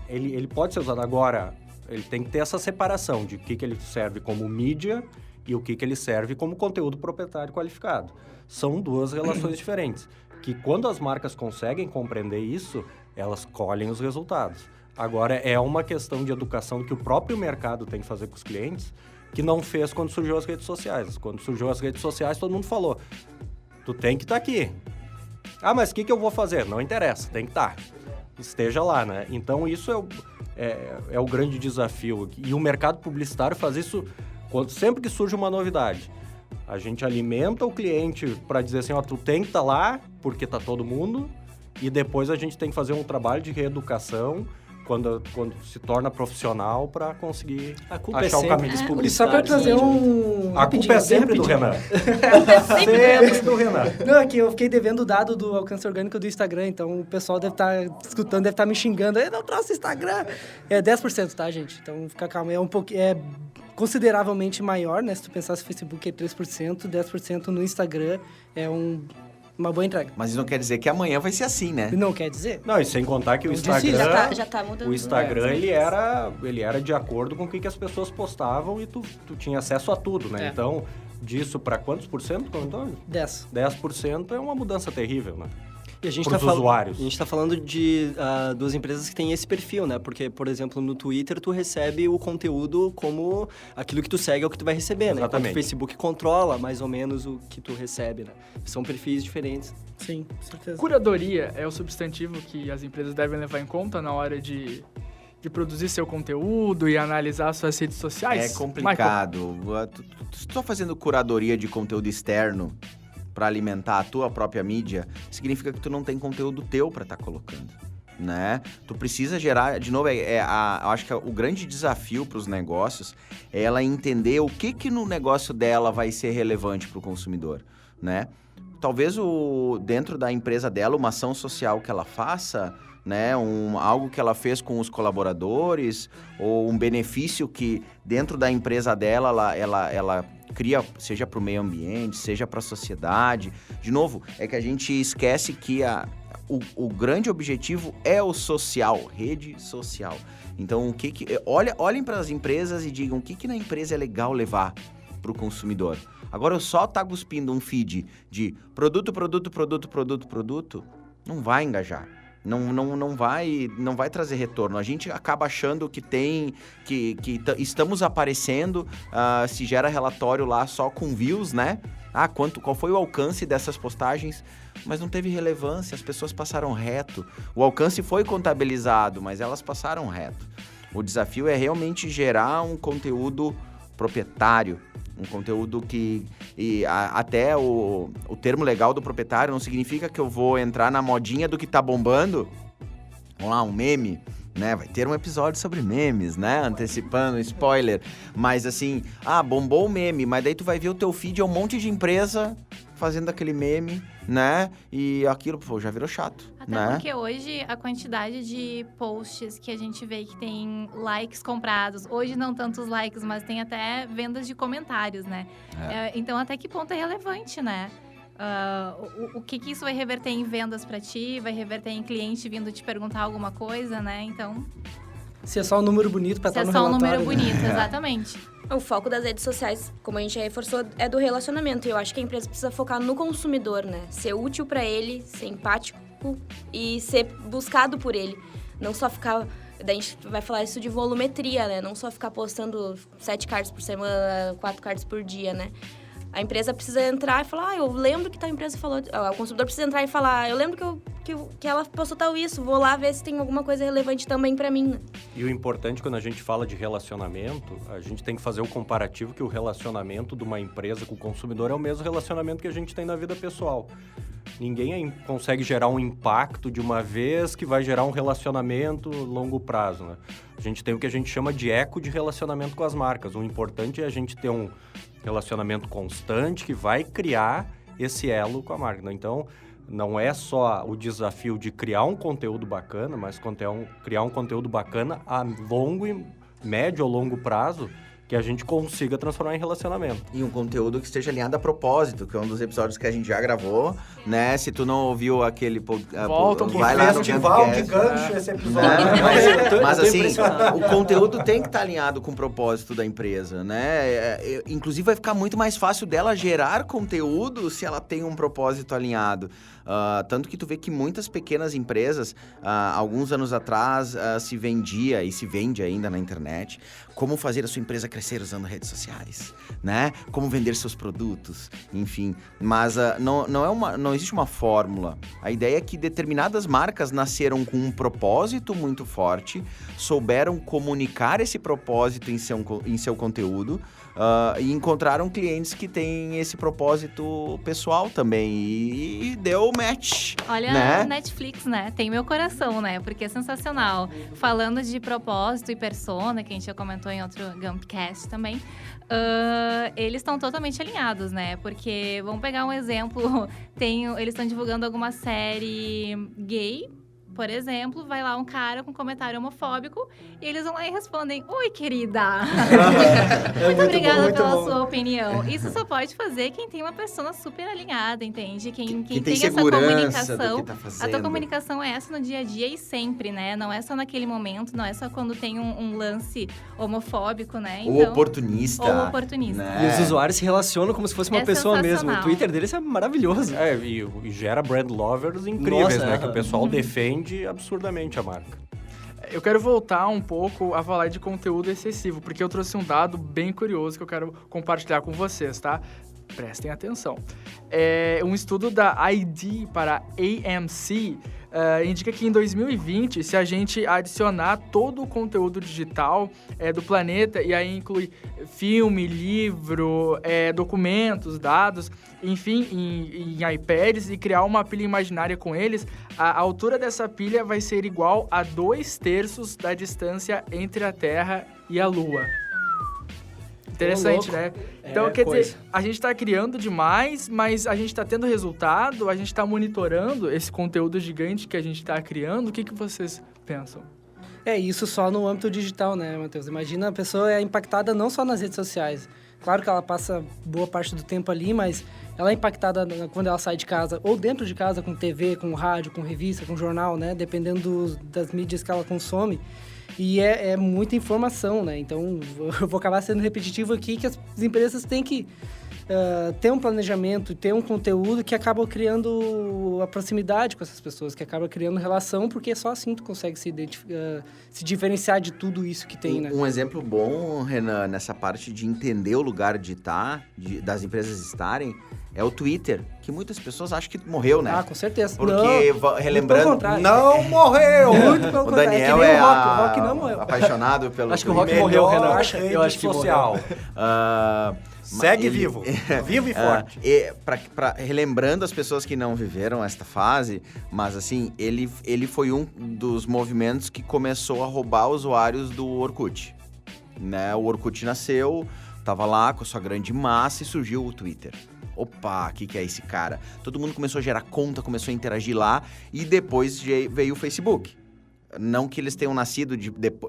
[SPEAKER 9] ele pode ser usado agora. Ele tem que ter essa separação de o que ele serve como mídia e o que ele serve como conteúdo proprietário qualificado. São duas relações diferentes, que quando as marcas conseguem compreender isso, elas colhem os resultados. Agora, é uma questão de educação que o próprio mercado tem que fazer com os clientes, que não fez quando surgiu as redes sociais. Quando surgiu as redes sociais, todo mundo falou, tu tem que estar aqui. Ah, mas o que eu vou fazer? Não interessa, tem que estar. Esteja lá, né? Então, isso é o grande desafio. E o mercado publicitário faz isso sempre que surge uma novidade. A gente alimenta o cliente para dizer assim, ó, tu tem que estar lá, porque está todo mundo, e depois a gente tem que fazer um trabalho de reeducação quando se torna profissional para conseguir achar o caminho dos publicitários.
[SPEAKER 10] Só para trazer
[SPEAKER 9] A culpa é sempre do Renan.
[SPEAKER 10] Sempre do Renan. Não, é que eu fiquei devendo o dado do alcance orgânico do Instagram, então o pessoal deve estar escutando, deve estar me xingando. Eu não trouxe Instagram. É 10%, tá, gente? Então fica calmo. É consideravelmente maior, né? Se tu pensar se o Facebook é 3%, 10% no Instagram é uma boa entrega.
[SPEAKER 8] Mas isso não quer dizer que amanhã vai ser assim, né?
[SPEAKER 10] Não quer dizer.
[SPEAKER 9] Não, e sem contar que o Instagram...
[SPEAKER 6] Já tá mudando.
[SPEAKER 9] O Instagram, ele era de acordo com o que as pessoas postavam e tu tinha acesso a tudo, né? Então, disso para quantos por cento, Antônio?
[SPEAKER 10] 10%.
[SPEAKER 9] 10% é uma mudança terrível, né?
[SPEAKER 5] E a gente
[SPEAKER 9] usuários.
[SPEAKER 5] A gente está falando de duas empresas que têm esse perfil, né? Porque, por exemplo, no Twitter, tu recebe o conteúdo como aquilo que tu segue é o que tu vai receber, né?
[SPEAKER 9] Exatamente.
[SPEAKER 5] Enquanto o Facebook controla mais ou menos o que tu recebe, né? São perfis diferentes.
[SPEAKER 10] Sim, com certeza.
[SPEAKER 4] Curadoria é o substantivo que as empresas devem levar em conta na hora de produzir seu conteúdo e analisar suas redes sociais?
[SPEAKER 8] É complicado. Tu tá fazendo curadoria de conteúdo externo para alimentar a tua própria mídia, significa que tu não tem conteúdo teu para estar colocando, né? Tu precisa gerar, de novo, eu acho que o grande desafio para os negócios é ela entender o que no negócio dela vai ser relevante para o consumidor, né? Talvez dentro da empresa dela, uma ação social que ela faça, né, algo que ela fez com os colaboradores, ou um benefício que dentro da empresa dela ela cria, seja para o meio ambiente, seja para a sociedade. De novo, é que a gente esquece que o grande objetivo é o social, rede social. Então, olhem para as empresas e digam o que na empresa é legal levar para o consumidor. Agora, eu só tá cuspindo um feed de produto, não vai engajar. Não vai trazer retorno. A gente acaba achando que estamos aparecendo, se gera relatório lá só com views, né? Qual foi o alcance dessas postagens? Mas não teve relevância, as pessoas passaram reto. O alcance foi contabilizado, mas elas passaram reto. O desafio é realmente gerar um conteúdo proprietário, um conteúdo que... até o termo legal do proprietário não significa que eu vou entrar na modinha do que tá bombando. Vamos lá, um meme, né? Vai ter um episódio sobre memes, né? Antecipando, spoiler. Mas assim, bombou o meme, mas daí tu vai ver o teu feed, é um monte de empresa fazendo aquele meme, né? E aquilo, já virou chato.
[SPEAKER 11] Até porque hoje a quantidade de posts que a gente vê que tem likes comprados, hoje não tantos likes, mas tem até vendas de comentários, né? Então até que ponto é relevante, né? O que isso vai reverter em vendas pra ti, vai reverter em cliente vindo te perguntar alguma coisa, né? Então...
[SPEAKER 10] Se é só um número bonito pra estar no relatório.
[SPEAKER 11] Se é só um número bonito, exatamente.
[SPEAKER 6] O foco das redes sociais, como a gente já reforçou, é do relacionamento. E eu acho que a empresa precisa focar no consumidor, né? Ser útil pra ele, ser empático e ser buscado por ele. Não só ficar... Daí a gente vai falar isso de volumetria, né? Não só ficar postando 7 cards por semana, 4 cards por dia, né? A empresa precisa entrar e falar, eu lembro que tal empresa falou... O consumidor precisa entrar e falar, eu lembro que ela postou tal isso, vou lá ver se tem alguma coisa relevante também pra mim, né?
[SPEAKER 9] E o importante, quando a gente fala de relacionamento, a gente tem que fazer o comparativo que o relacionamento de uma empresa com o consumidor é o mesmo relacionamento que a gente tem na vida pessoal. Ninguém consegue gerar um impacto de uma vez que vai gerar um relacionamento longo prazo, né? A gente tem o que a gente chama de eco de relacionamento com as marcas. O importante é a gente ter um relacionamento constante que vai criar esse elo com a marca, né? Então, não é só o desafio de criar um conteúdo bacana, mas criar um conteúdo bacana a médio ou longo prazo, que a gente consiga transformar em relacionamento.
[SPEAKER 8] E um conteúdo que esteja alinhado a propósito, que é um dos episódios que a gente já gravou, né? Se tu não ouviu aquele...
[SPEAKER 4] Volta,
[SPEAKER 8] vai lá no
[SPEAKER 7] festival de gancho esse episódio.
[SPEAKER 8] Né? Mas assim, o conteúdo tem que estar alinhado com o propósito da empresa, né? Inclusive, vai ficar muito mais fácil dela gerar conteúdo se ela tem um propósito alinhado. Tanto que tu vê que muitas pequenas empresas, alguns anos atrás, se vendia e se vende ainda na internet como fazer a sua empresa crescer usando redes sociais, né? Como vender seus produtos, enfim. Mas não existe uma fórmula. A ideia é que determinadas marcas nasceram com um propósito muito forte, souberam comunicar esse propósito em seu conteúdo, e encontraram clientes que têm esse propósito pessoal também. E deu match.
[SPEAKER 11] Olha,
[SPEAKER 8] né?
[SPEAKER 11] Netflix, né? Tem meu coração, né? Porque é sensacional. Falando de propósito e persona, que a gente já comentou em outro Gumpcast também, eles estão totalmente alinhados, né? Porque, vamos pegar um exemplo, eles estão divulgando alguma série gay, por exemplo, vai lá um cara com comentário homofóbico e eles vão lá e respondem: "Oi, querida! Muito obrigada pela sua opinião." Isso só pode fazer quem tem uma persona super alinhada, entende? Quem tem essa comunicação.
[SPEAKER 8] Tá
[SPEAKER 11] A tua comunicação é essa no dia a dia e sempre, né? Não é só naquele momento, não é só quando tem um lance homofóbico, né?
[SPEAKER 8] Ou oportunista.
[SPEAKER 11] Ou oportunista.
[SPEAKER 8] Né?
[SPEAKER 5] E os usuários se relacionam como se fosse uma pessoa mesmo. O Twitter deles é maravilhoso.
[SPEAKER 9] E gera brand lovers incríveis,
[SPEAKER 5] Nossa,
[SPEAKER 9] né? Que o pessoal defende absurdamente a marca.
[SPEAKER 4] Eu quero voltar um pouco a falar de conteúdo excessivo, porque eu trouxe um dado bem curioso que eu quero compartilhar com vocês, tá? Prestem atenção. Um estudo da ID para AMC indica que em 2020, se a gente adicionar todo o conteúdo digital do planeta, e aí inclui filme, livro, documentos, dados, enfim, em iPads, e criar uma pilha imaginária com eles, a altura dessa pilha vai ser igual a 2/3 da distância entre a Terra e a Lua. Interessante, né? Então, quer dizer, a gente está criando demais, mas a gente está tendo resultado, a gente está monitorando esse conteúdo gigante que a gente está criando. O que vocês pensam?
[SPEAKER 10] Isso só no âmbito digital, né, Matheus? Imagina, a pessoa é impactada não só nas redes sociais. Claro que ela passa boa parte do tempo ali, mas ela é impactada quando ela sai de casa, ou dentro de casa, com TV, com rádio, com revista, com jornal, né? Dependendo das mídias que ela consome. E é muita informação, né? Então, eu vou acabar sendo repetitivo aqui, que as empresas têm que ter um planejamento, ter um conteúdo que acaba criando a proximidade com essas pessoas, que acaba criando relação, porque só assim tu consegue se diferenciar de tudo isso que tem, né?
[SPEAKER 8] Um exemplo bom, Renan, nessa parte de entender o lugar de estar, das empresas estarem, é o Twitter, que muitas pessoas acham que morreu, né?
[SPEAKER 10] Com certeza.
[SPEAKER 8] Porque, relembrando...
[SPEAKER 7] Não morreu!
[SPEAKER 10] Muito pelo
[SPEAKER 8] O Daniel
[SPEAKER 10] o Rock não morreu.
[SPEAKER 8] apaixonado pelo
[SPEAKER 5] Acho que o Rock morreu, Renan. Eu acho que
[SPEAKER 9] social. Segue vivo. Vivo e forte.
[SPEAKER 8] Relembrando as pessoas que não viveram esta fase, mas assim, ele foi um dos movimentos que começou a roubar usuários do Orkut. Né? O Orkut nasceu, tava lá com a sua grande massa e surgiu o Twitter. Opa, o que é esse cara? Todo mundo começou a gerar conta, começou a interagir lá e depois veio o Facebook. Não que eles tenham nascido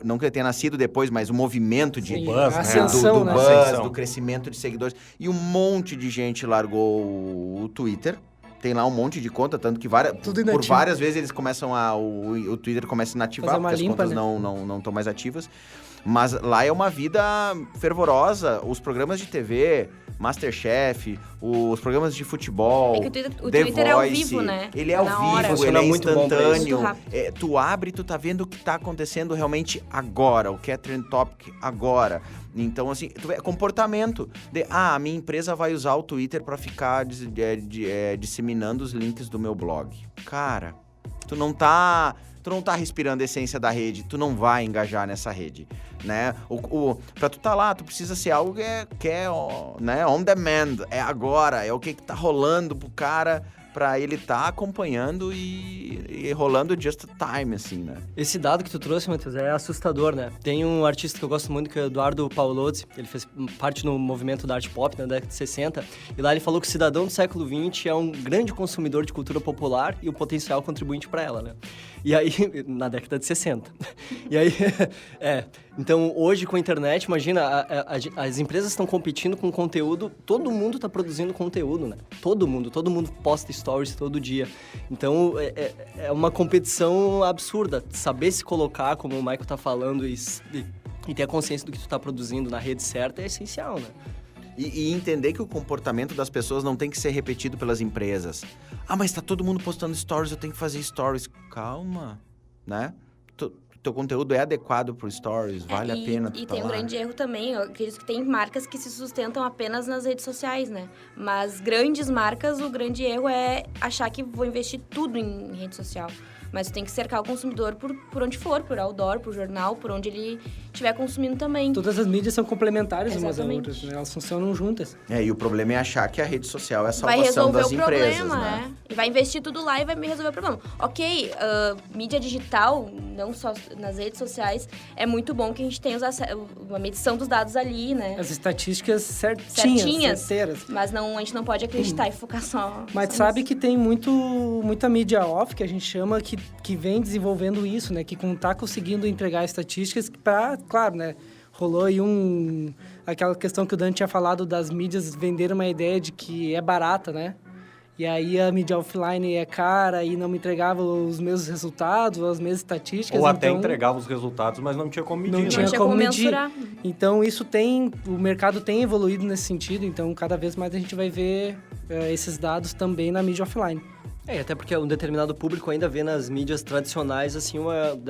[SPEAKER 8] não que ele tenha nascido depois, mas o movimento de
[SPEAKER 9] buzz, né?
[SPEAKER 10] Ascensão,
[SPEAKER 8] do buzz, do crescimento de seguidores. E um monte de gente largou o Twitter. Tem lá um monte de conta, tanto que por várias vezes eles começam o Twitter começa a inativar, porque as contas não estão mais ativas. Mas lá é uma vida fervorosa. Os programas de TV, MasterChef, os programas de futebol,
[SPEAKER 6] É que o
[SPEAKER 8] The
[SPEAKER 6] Twitter é ao
[SPEAKER 8] Voice,
[SPEAKER 6] vivo, né?
[SPEAKER 8] ele é ao
[SPEAKER 6] Na hora.
[SPEAKER 8] vivo, ele
[SPEAKER 5] Funciona
[SPEAKER 8] é
[SPEAKER 5] muito bom pra isso.
[SPEAKER 8] instantâneo.
[SPEAKER 6] Muito rápido.
[SPEAKER 8] Tu abre, tu tá vendo o que tá acontecendo realmente agora, o que é trend topic agora. Então, assim, comportamento. A minha empresa vai usar o Twitter para ficar disseminando os links do meu blog. Cara, tu não tá respirando a essência da rede, tu não vai engajar nessa rede, né? Pra tu tá lá, tu precisa ser algo que é né, on demand, é agora, é o que tá rolando pro cara, pra ele tá acompanhando e rolando just time, assim, né?
[SPEAKER 5] Esse dado que tu trouxe, Matheus, é assustador, né? Tem um artista que eu gosto muito, que é o Eduardo Paolozzi. Ele fez parte no movimento da arte pop na década de 60. E lá ele falou que o cidadão do século XX é um grande consumidor de cultura popular e um potencial contribuinte para ela, né? E aí, na década de 60. E aí, então hoje com a internet, imagina, as empresas estão competindo com conteúdo, todo mundo está produzindo conteúdo, né? Todo mundo posta stories todo dia. Então é uma competição absurda. Saber se colocar, como o Michael tá falando, e ter a consciência do que tu tá produzindo na rede certa é essencial, né?
[SPEAKER 8] E entender que o comportamento das pessoas não tem que ser repetido pelas empresas. Mas tá todo mundo postando stories, eu tenho que fazer stories. Calma, né? Teu conteúdo é adequado pro stories, vale a pena tu
[SPEAKER 6] E
[SPEAKER 8] tá
[SPEAKER 6] tem um
[SPEAKER 8] lá.
[SPEAKER 6] grande erro também, eu acredito que tem marcas que se sustentam apenas nas redes sociais, né? Mas grandes marcas, o grande erro é achar que vou investir tudo em rede social. Mas tu tem que cercar o consumidor por onde for, por outdoor, por jornal, por onde ele estiver consumindo também.
[SPEAKER 10] Todas as mídias são complementares umas às
[SPEAKER 6] Exatamente.
[SPEAKER 10] outras, né? Elas funcionam juntas.
[SPEAKER 8] E o problema é achar que a rede social é a
[SPEAKER 6] Vai
[SPEAKER 8] salvação
[SPEAKER 6] resolver
[SPEAKER 8] das
[SPEAKER 6] o
[SPEAKER 8] empresas,
[SPEAKER 6] problema,
[SPEAKER 8] né?
[SPEAKER 6] E vai investir tudo lá e vai me resolver o problema. Ok, mídia digital, não só nas redes sociais, é muito bom que a gente tenha uma medição dos dados ali, né?
[SPEAKER 10] As estatísticas certinhas. Certeiras.
[SPEAKER 6] Mas a gente não pode acreditar e focar só...
[SPEAKER 10] Mas
[SPEAKER 6] só
[SPEAKER 10] sabe
[SPEAKER 6] nisso.
[SPEAKER 10] que tem muita mídia off, que a gente chama, que vem desenvolvendo isso, né? Que tá conseguindo entregar estatísticas para, claro, né? Rolou aí aquela questão que o Dani tinha falado das mídias venderem uma ideia de que é barata, né? E aí a mídia offline é cara e não me entregava os mesmos resultados, as mesmas estatísticas.
[SPEAKER 9] Ou até entregava os resultados, mas não tinha como medir.
[SPEAKER 10] Não tinha
[SPEAKER 6] tinha
[SPEAKER 10] como
[SPEAKER 6] como
[SPEAKER 10] medir.
[SPEAKER 6] mensurar.
[SPEAKER 10] Então o mercado tem evoluído nesse sentido, então cada vez mais a gente vai ver esses dados também na mídia offline.
[SPEAKER 5] Até porque um determinado público ainda vê nas mídias tradicionais, assim,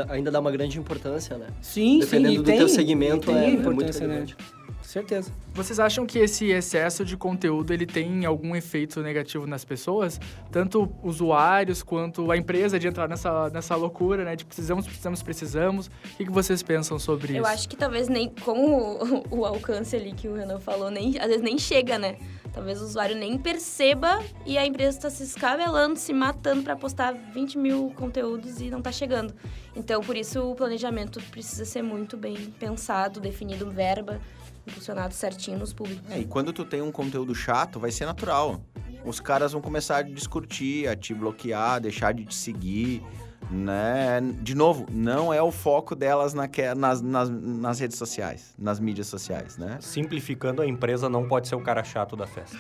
[SPEAKER 5] ainda dá uma grande importância, né?
[SPEAKER 10] Sim,
[SPEAKER 5] dependendo do teu segmento,
[SPEAKER 10] tem
[SPEAKER 5] é muito
[SPEAKER 10] importância,
[SPEAKER 5] relevante.
[SPEAKER 10] né? Certeza.
[SPEAKER 4] Vocês acham que esse excesso de conteúdo ele tem algum efeito negativo nas pessoas? Tanto usuários quanto a empresa de entrar nessa loucura, né? De precisamos. O que vocês pensam sobre isso?
[SPEAKER 6] Eu acho que talvez nem... Como o alcance ali que o Renan falou, às vezes nem chega, né? Talvez o usuário nem perceba e a empresa está se escabelando, se matando para postar 20 mil conteúdos e não está chegando. Então, por isso, o planejamento precisa ser muito bem pensado, definido, verba, impulsionado certinho nos públicos.
[SPEAKER 8] E quando tu tem um conteúdo chato, vai ser natural. Os caras vão começar a discutir, a te bloquear, deixar de te seguir, né? De novo, não é o foco delas nas redes sociais, nas mídias sociais, né?
[SPEAKER 9] Simplificando, a empresa não pode ser o cara chato da festa.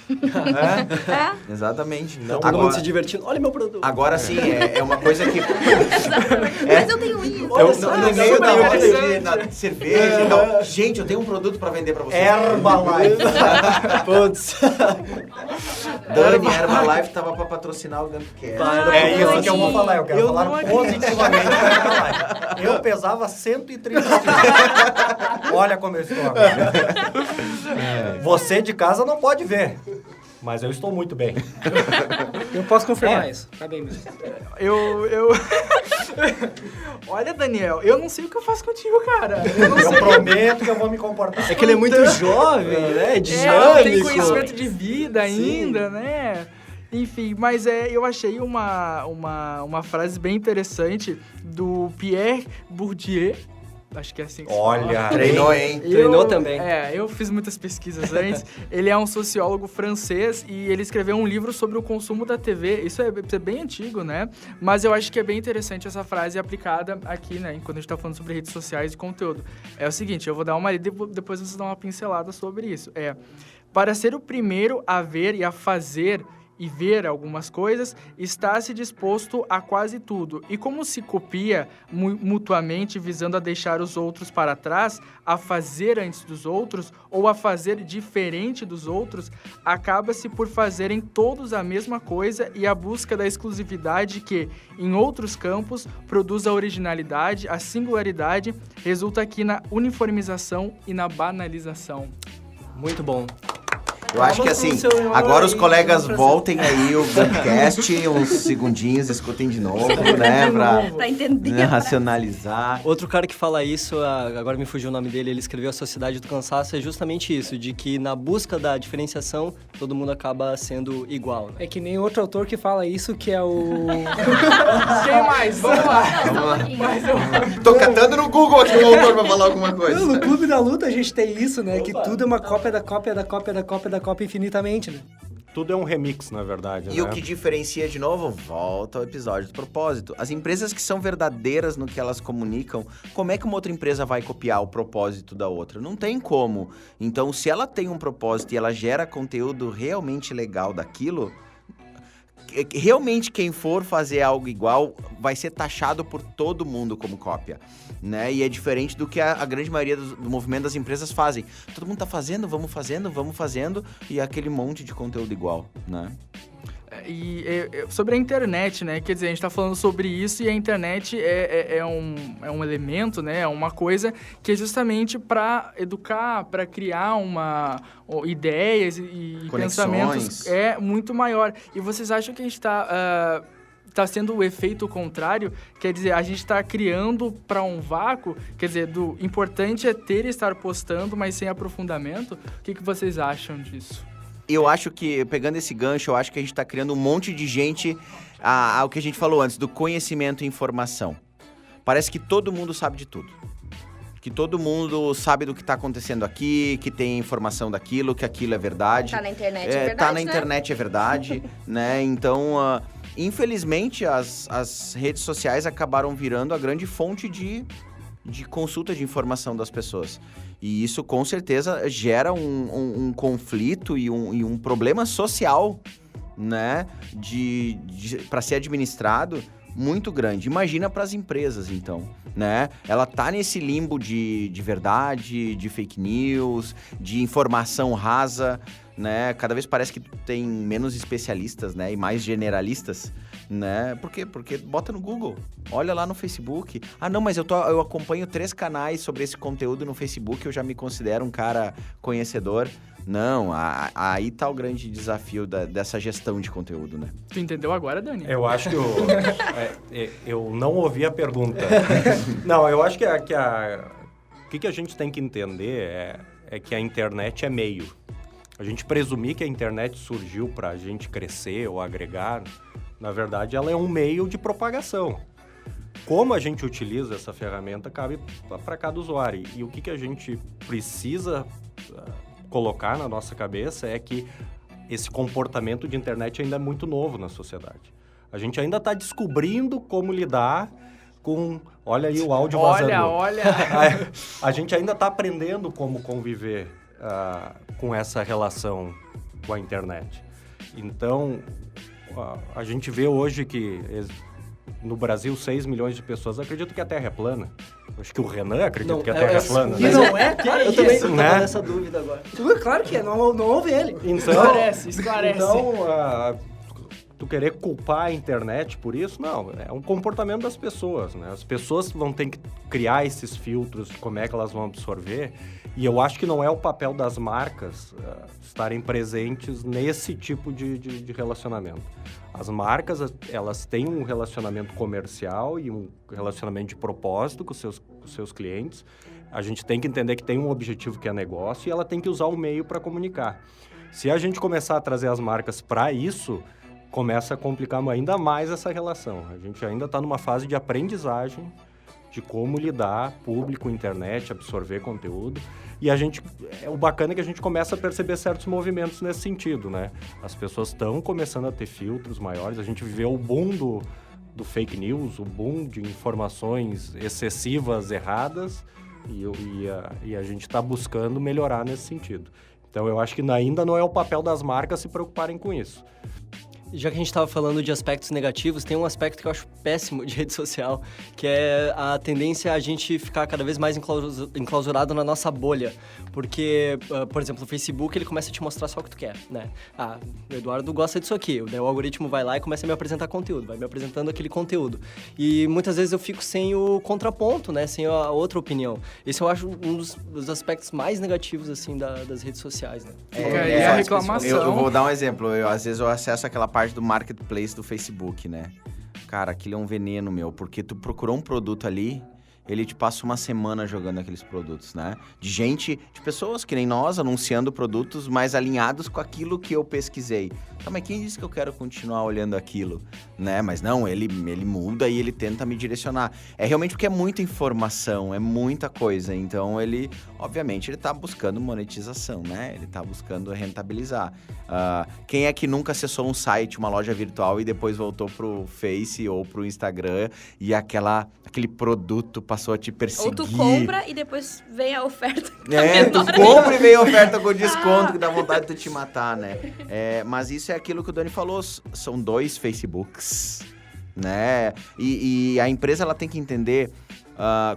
[SPEAKER 8] Exatamente.
[SPEAKER 5] Não, todo mundo se divertindo. Olha meu produto.
[SPEAKER 8] Agora sim, é uma coisa que...
[SPEAKER 6] Mas eu tenho isso.
[SPEAKER 8] No meio da roda de cerveja e tal. Gente, eu tenho um produto pra vender pra vocês.
[SPEAKER 7] Herbalife.
[SPEAKER 5] Putz.
[SPEAKER 8] Dani, Herbalife tava pra patrocinar o Gumpcast.
[SPEAKER 7] É isso que eu vou falar. Eu quero
[SPEAKER 10] Eu
[SPEAKER 7] falar
[SPEAKER 10] não acredito.
[SPEAKER 7] positivamente da Herbalife. Eu pesava 130 quilos. Olha como eu estou agora. Você de casa não pode ver.
[SPEAKER 9] Mas eu estou muito bem.
[SPEAKER 10] Eu posso confirmar isso. Tá bem mesmo.
[SPEAKER 4] Eu... Olha, Daniel, eu não sei o que eu faço contigo, cara. Eu não
[SPEAKER 7] Eu
[SPEAKER 4] sei.
[SPEAKER 7] prometo que eu vou me comportar.
[SPEAKER 5] É que ele é muito jovem, né?
[SPEAKER 4] Não
[SPEAKER 5] Dinâmico.
[SPEAKER 4] tem conhecimento de vida ainda, né? Enfim, mas eu achei uma frase bem interessante do Pierre Bourdieu. Acho que é assim que se fala.
[SPEAKER 9] Olha,
[SPEAKER 8] Treinou, hein?
[SPEAKER 5] Treinou também.
[SPEAKER 4] Eu fiz muitas pesquisas antes. Ele é um sociólogo francês e ele escreveu um livro sobre o consumo da TV. Isso é bem antigo, né? Mas eu acho que é bem interessante essa frase aplicada aqui, né? Quando a gente tá falando sobre redes sociais e conteúdo. É o seguinte, eu vou dar uma lida e depois vocês dão uma pincelada sobre isso. Para ser o primeiro a ver e a fazer e ver algumas coisas, está se disposto a quase tudo. E como se copia mutuamente, visando a deixar os outros para trás, a fazer antes dos outros ou a fazer diferente dos outros, acaba-se por fazerem todos a mesma coisa e a busca da exclusividade que, em outros campos, produz a originalidade, a singularidade, resulta aqui na uniformização e na banalização.
[SPEAKER 5] Muito bom.
[SPEAKER 8] Eu acho que assim, agora os colegas voltem aí o podcast, uns segundinhos, escutem de novo, né?
[SPEAKER 6] Pra entender.
[SPEAKER 8] Né, racionalizar.
[SPEAKER 5] Outro cara que fala isso, agora me fugiu o nome dele, ele escreveu A Sociedade do Cansaço, é justamente isso, de que na busca da diferenciação, todo mundo acaba sendo igual. Né?
[SPEAKER 10] É que nem outro autor que fala isso, que é o...
[SPEAKER 4] Quem mais? Vamos lá.
[SPEAKER 8] Tô catando no Google aqui o autor pra falar alguma coisa.
[SPEAKER 10] No Clube da Luta a gente tem isso, né? Que tudo é uma cópia da cópia da cópia da cópia da cópia infinitamente, né?
[SPEAKER 9] Tudo é um remix, na verdade,
[SPEAKER 8] E o que diferencia, de novo, volta ao episódio do propósito. As empresas que são verdadeiras no que elas comunicam, como é que uma outra empresa vai copiar o propósito da outra? Não tem como. Então, se ela tem um propósito e ela gera conteúdo realmente legal daquilo, realmente quem for fazer algo igual vai ser taxado por todo mundo como cópia, né? E é diferente do que a grande maioria do movimento das empresas fazem. Todo mundo tá fazendo, vamos fazendo, e aquele monte de conteúdo igual, né?
[SPEAKER 4] E sobre a internet, né? Quer dizer, a gente tá falando sobre isso e a internet é um elemento, né? É uma coisa que é justamente para educar, para criar ideias e pensamentos muito maior. E vocês acham que a gente tá sendo o efeito contrário? Quer dizer, a gente tá criando para um vácuo? Quer dizer, do importante é ter e estar postando, mas sem aprofundamento? O que vocês acham disso?
[SPEAKER 8] Eu acho que, pegando esse gancho, eu acho que a gente está criando um monte de gente ao que a gente falou antes, do conhecimento e informação. Parece que todo mundo sabe de tudo. Que todo mundo sabe do que está acontecendo aqui, que tem informação daquilo, que aquilo é verdade.
[SPEAKER 6] Tá na internet, é verdade,
[SPEAKER 8] tá na internet, é verdade, né? Então, infelizmente, as redes sociais acabaram virando a grande fonte de consulta de informação das pessoas. E isso, com certeza, gera um conflito e um problema social, né, para ser administrado muito grande. Imagina para as empresas, então, né? Ela tá nesse limbo de verdade, de fake news, de informação rasa, né? Cada vez parece que tem menos especialistas, né, e mais generalistas, né? Por quê? Porque bota no Google, olha lá no Facebook. Ah, não, mas eu acompanho 3 canais sobre esse conteúdo no Facebook, eu já me considero um cara conhecedor. Não, aí tá o grande desafio dessa gestão de conteúdo, né?
[SPEAKER 4] Tu entendeu agora, Dani?
[SPEAKER 9] Eu acho que eu não ouvi a pergunta. Não, eu acho que o que a gente tem que entender é que a internet é meio. A gente presumir que a internet surgiu para a gente crescer ou agregar, na verdade, ela é um meio de propagação. Como a gente utiliza essa ferramenta cabe para cada usuário. E o que a gente precisa colocar na nossa cabeça é que esse comportamento de internet ainda é muito novo na sociedade. A gente ainda está descobrindo como lidar com... Olha aí o áudio vazando.
[SPEAKER 4] Olha!
[SPEAKER 9] A gente ainda está aprendendo como conviver com essa relação com a internet. Então, a gente vê hoje que no Brasil 6 milhões de pessoas acreditam que a Terra é plana. Acho que o Renan acredita que a Terra é plana.
[SPEAKER 10] E não é? Que
[SPEAKER 5] eu também tô nessa dúvida agora.
[SPEAKER 10] Claro que é, não ouve ele.
[SPEAKER 9] Então,
[SPEAKER 4] Esclarece.
[SPEAKER 9] Então, tu querer culpar a internet por isso, não. É um comportamento das pessoas, né? As pessoas vão ter que criar esses filtros, como é que elas vão absorver. E eu acho que não é o papel das marcas estarem presentes nesse tipo de relacionamento. As marcas, elas têm um relacionamento comercial e um relacionamento de propósito com os seus clientes. A gente tem que entender que tem um objetivo que é negócio e ela tem que usar o meio para comunicar. Se a gente começar a trazer as marcas para isso, começa a complicar ainda mais essa relação. A gente ainda está numa fase de aprendizagem de como lidar público, internet, absorver conteúdo. E o bacana é que a gente começa a perceber certos movimentos nesse sentido, né? As pessoas estão começando a ter filtros maiores. A gente viveu o boom do fake news, o boom de informações excessivas, erradas, e a gente está buscando melhorar nesse sentido. Então, eu acho que ainda não é o papel das marcas se preocuparem com isso.
[SPEAKER 5] Já que a gente estava falando de aspectos negativos, tem um aspecto que eu acho péssimo de rede social, que é a tendência a gente ficar cada vez mais enclausurado na nossa bolha. Porque, por exemplo, o Facebook, ele começa a te mostrar só o que tu quer, né? Ah, o Eduardo gosta disso aqui. Daí o algoritmo vai lá e começa a me apresentar conteúdo, vai me apresentando aquele conteúdo. E muitas vezes eu fico sem o contraponto, né? Sem a outra opinião. Esse eu acho um dos aspectos mais negativos, assim, das redes sociais, né?
[SPEAKER 4] Fica aí a reclamação.
[SPEAKER 8] Eu vou dar um exemplo. Às vezes eu acesso aquela parte do marketplace do Facebook, né? Cara, aquilo é um veneno, meu, porque tu procurou um produto ali, ele te passa uma semana jogando aqueles produtos, né? De pessoas que nem nós, anunciando produtos mais alinhados com aquilo que eu pesquisei. Tá, mas quem disse que eu quero continuar olhando aquilo, né? Mas não, ele muda e ele tenta me direcionar. É realmente porque é muita informação, é muita coisa. Então, obviamente, ele tá buscando monetização, né? Ele tá buscando rentabilizar. Quem é que nunca acessou um site, uma loja virtual e depois voltou pro Face ou pro Instagram e aquele produto passou a te perseguir?
[SPEAKER 6] Ou tu compra e depois vem a oferta.
[SPEAKER 8] Tu compra e vem a oferta com desconto que dá vontade de te matar, né? Mas isso é aquilo que o Dani falou, são 2 Facebooks, né? E a empresa ela tem que entender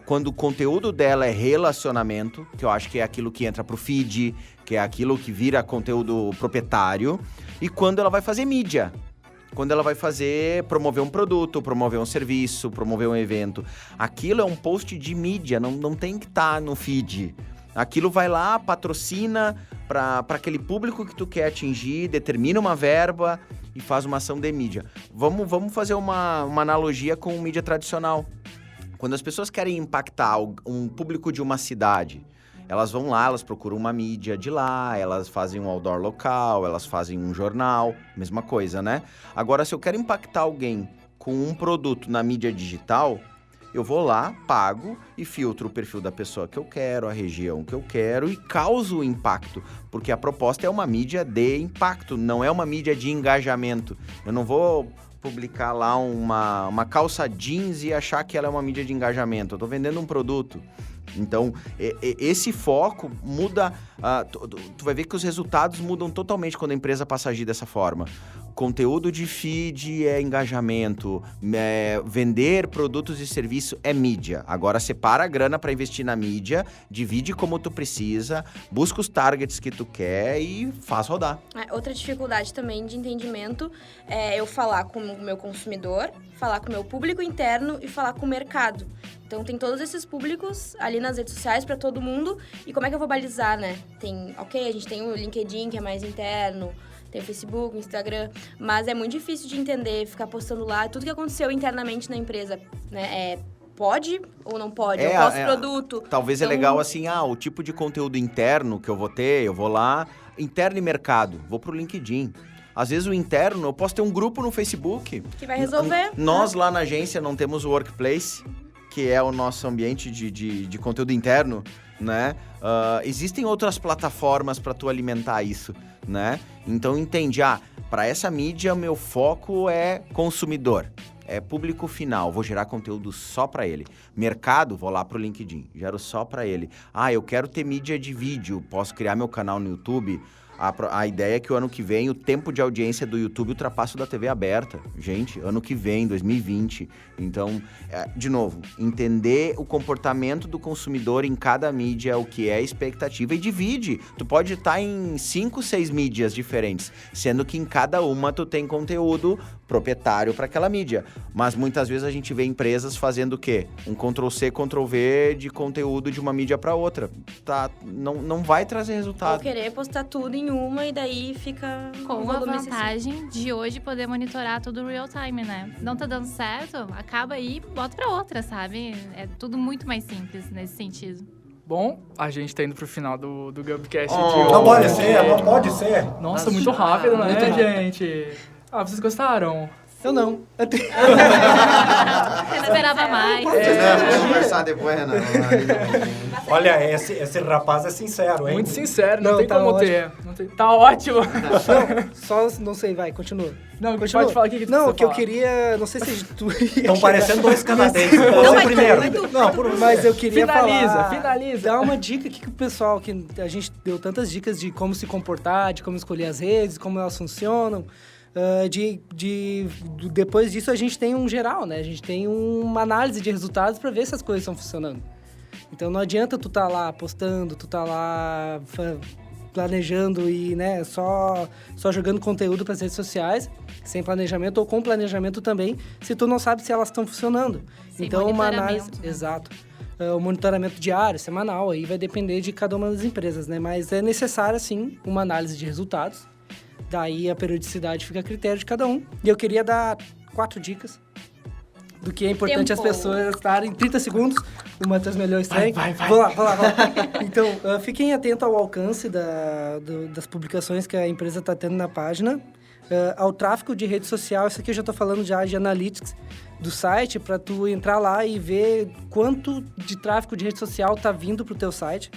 [SPEAKER 8] quando o conteúdo dela é relacionamento, que eu acho que é aquilo que entra pro feed, que é aquilo que vira conteúdo proprietário, e quando ela vai fazer mídia. Quando ela vai promover um produto, promover um serviço, promover um evento. Aquilo é um post de mídia, não tem que estar no feed. Aquilo vai lá, patrocina para aquele público que tu quer atingir, determina uma verba e faz uma ação de mídia. Vamos fazer uma analogia com mídia tradicional. Quando as pessoas querem impactar um público de uma cidade, elas vão lá, elas procuram uma mídia de lá, elas fazem um outdoor local, elas fazem um jornal, mesma coisa, né? Agora, se eu quero impactar alguém com um produto na mídia digital, eu vou lá, pago e filtro o perfil da pessoa que eu quero, a região que eu quero e causo o impacto, porque a proposta é uma mídia de impacto, não é uma mídia de engajamento. Eu não vou publicar lá uma calça jeans e achar que ela é uma mídia de engajamento. Eu estou vendendo um produto. Então, esse foco muda, tu vai ver que os resultados mudam totalmente quando a empresa passa a agir dessa forma. Conteúdo de feed é engajamento, vender produtos e serviço é mídia. Agora separa a grana para investir na mídia, divide como tu precisa, busca os targets que tu quer e faz rodar.
[SPEAKER 6] Outra dificuldade também de entendimento é eu falar com o meu consumidor, falar com o meu público interno e falar com o mercado. Então, tem todos esses públicos ali nas redes sociais para todo mundo. E como é que eu vou balizar, né? A gente tem o LinkedIn, que é mais interno, tem o Facebook, o Instagram, mas é muito difícil de entender, ficar postando lá tudo que aconteceu internamente na empresa, né? Pode ou não pode? Eu posto produto.
[SPEAKER 8] Talvez então... é legal assim, o tipo de conteúdo interno que eu vou ter, eu vou lá, interno e mercado, vou pro LinkedIn. Às vezes o interno, eu posso ter um grupo no Facebook.
[SPEAKER 6] Que vai resolver.
[SPEAKER 8] Nós lá na agência não temos o Workplace, que é o nosso ambiente de conteúdo interno, né? Existem outras plataformas para tu alimentar isso, né? Então entende, para essa mídia meu foco é consumidor, é público final, vou gerar conteúdo só para ele. Mercado, vou lá pro LinkedIn, gero só para ele. Eu quero ter mídia de vídeo, posso criar meu canal no YouTube. A ideia é que o ano que vem o tempo de audiência do YouTube ultrapasse o da TV aberta. Gente, ano que vem, 2020. Então, de novo, entender o comportamento do consumidor em cada mídia, o que é a expectativa e divide. Tu pode estar em 5, 6 mídias diferentes, sendo que em cada uma tu tem conteúdo proprietário para aquela mídia. Mas muitas vezes a gente vê empresas fazendo o quê? Um Ctrl-C, Ctrl-V de conteúdo de uma mídia para outra. Não vai trazer resultado.
[SPEAKER 6] Ou querer postar tudo em uma e daí fica...
[SPEAKER 11] Com a vantagem de hoje poder monitorar tudo real time, né? Não tá dando certo, acaba aí e bota pra outra, sabe? É tudo muito mais simples nesse sentido.
[SPEAKER 4] Bom, a gente tá indo pro final do Gumpcast.
[SPEAKER 7] Não pode ser, não pode ser.
[SPEAKER 4] Nossa, muito rápido, né, gente? Vocês gostaram?
[SPEAKER 10] Eu não.
[SPEAKER 11] Eu esperava mais.
[SPEAKER 8] Vamos conversar depois, Renan.
[SPEAKER 7] Olha, esse rapaz é sincero, hein?
[SPEAKER 4] Muito sincero, não tem como ter. Tá ótimo.
[SPEAKER 10] Não sei, vai, continua.
[SPEAKER 4] Não, continua. Pode falar o que tu
[SPEAKER 10] Não, que eu queria... Não sei se tu ia
[SPEAKER 7] Estão parecendo 2 canadenses.
[SPEAKER 6] Não,
[SPEAKER 7] primeiro.
[SPEAKER 10] Mas eu queria
[SPEAKER 4] Finaliza.
[SPEAKER 10] Dar uma dica aqui que o pessoal, que a gente deu tantas dicas de como se comportar, de como escolher as redes, como elas funcionam. Depois disso, a gente tem um geral, né? A gente tem uma análise de resultados para ver se as coisas estão funcionando. Então, não adianta tu tá lá postando, tu tá lá planejando e, né, só jogando conteúdo para as redes sociais, sem planejamento ou com planejamento também, se tu não sabe se elas estão funcionando.
[SPEAKER 11] Sem
[SPEAKER 10] então, uma análise...
[SPEAKER 11] monitoramento, né?
[SPEAKER 10] Exato. O monitoramento diário, semanal, aí vai depender de cada uma das empresas, né? Mas é necessário, sim, uma análise de resultados. Daí a periodicidade fica a critério de cada um. E eu queria dar 4 dicas do que é importante as pessoas estarem em 30 segundos. O Matheus Melhor estranho.
[SPEAKER 4] Vai.
[SPEAKER 10] Vou lá. Então, fiquem atentos ao alcance das publicações que a empresa está tendo na página. Ao tráfego de rede social, isso aqui eu já estou falando já de analytics do site, para tu entrar lá e ver quanto de tráfego de rede social está vindo para o teu site.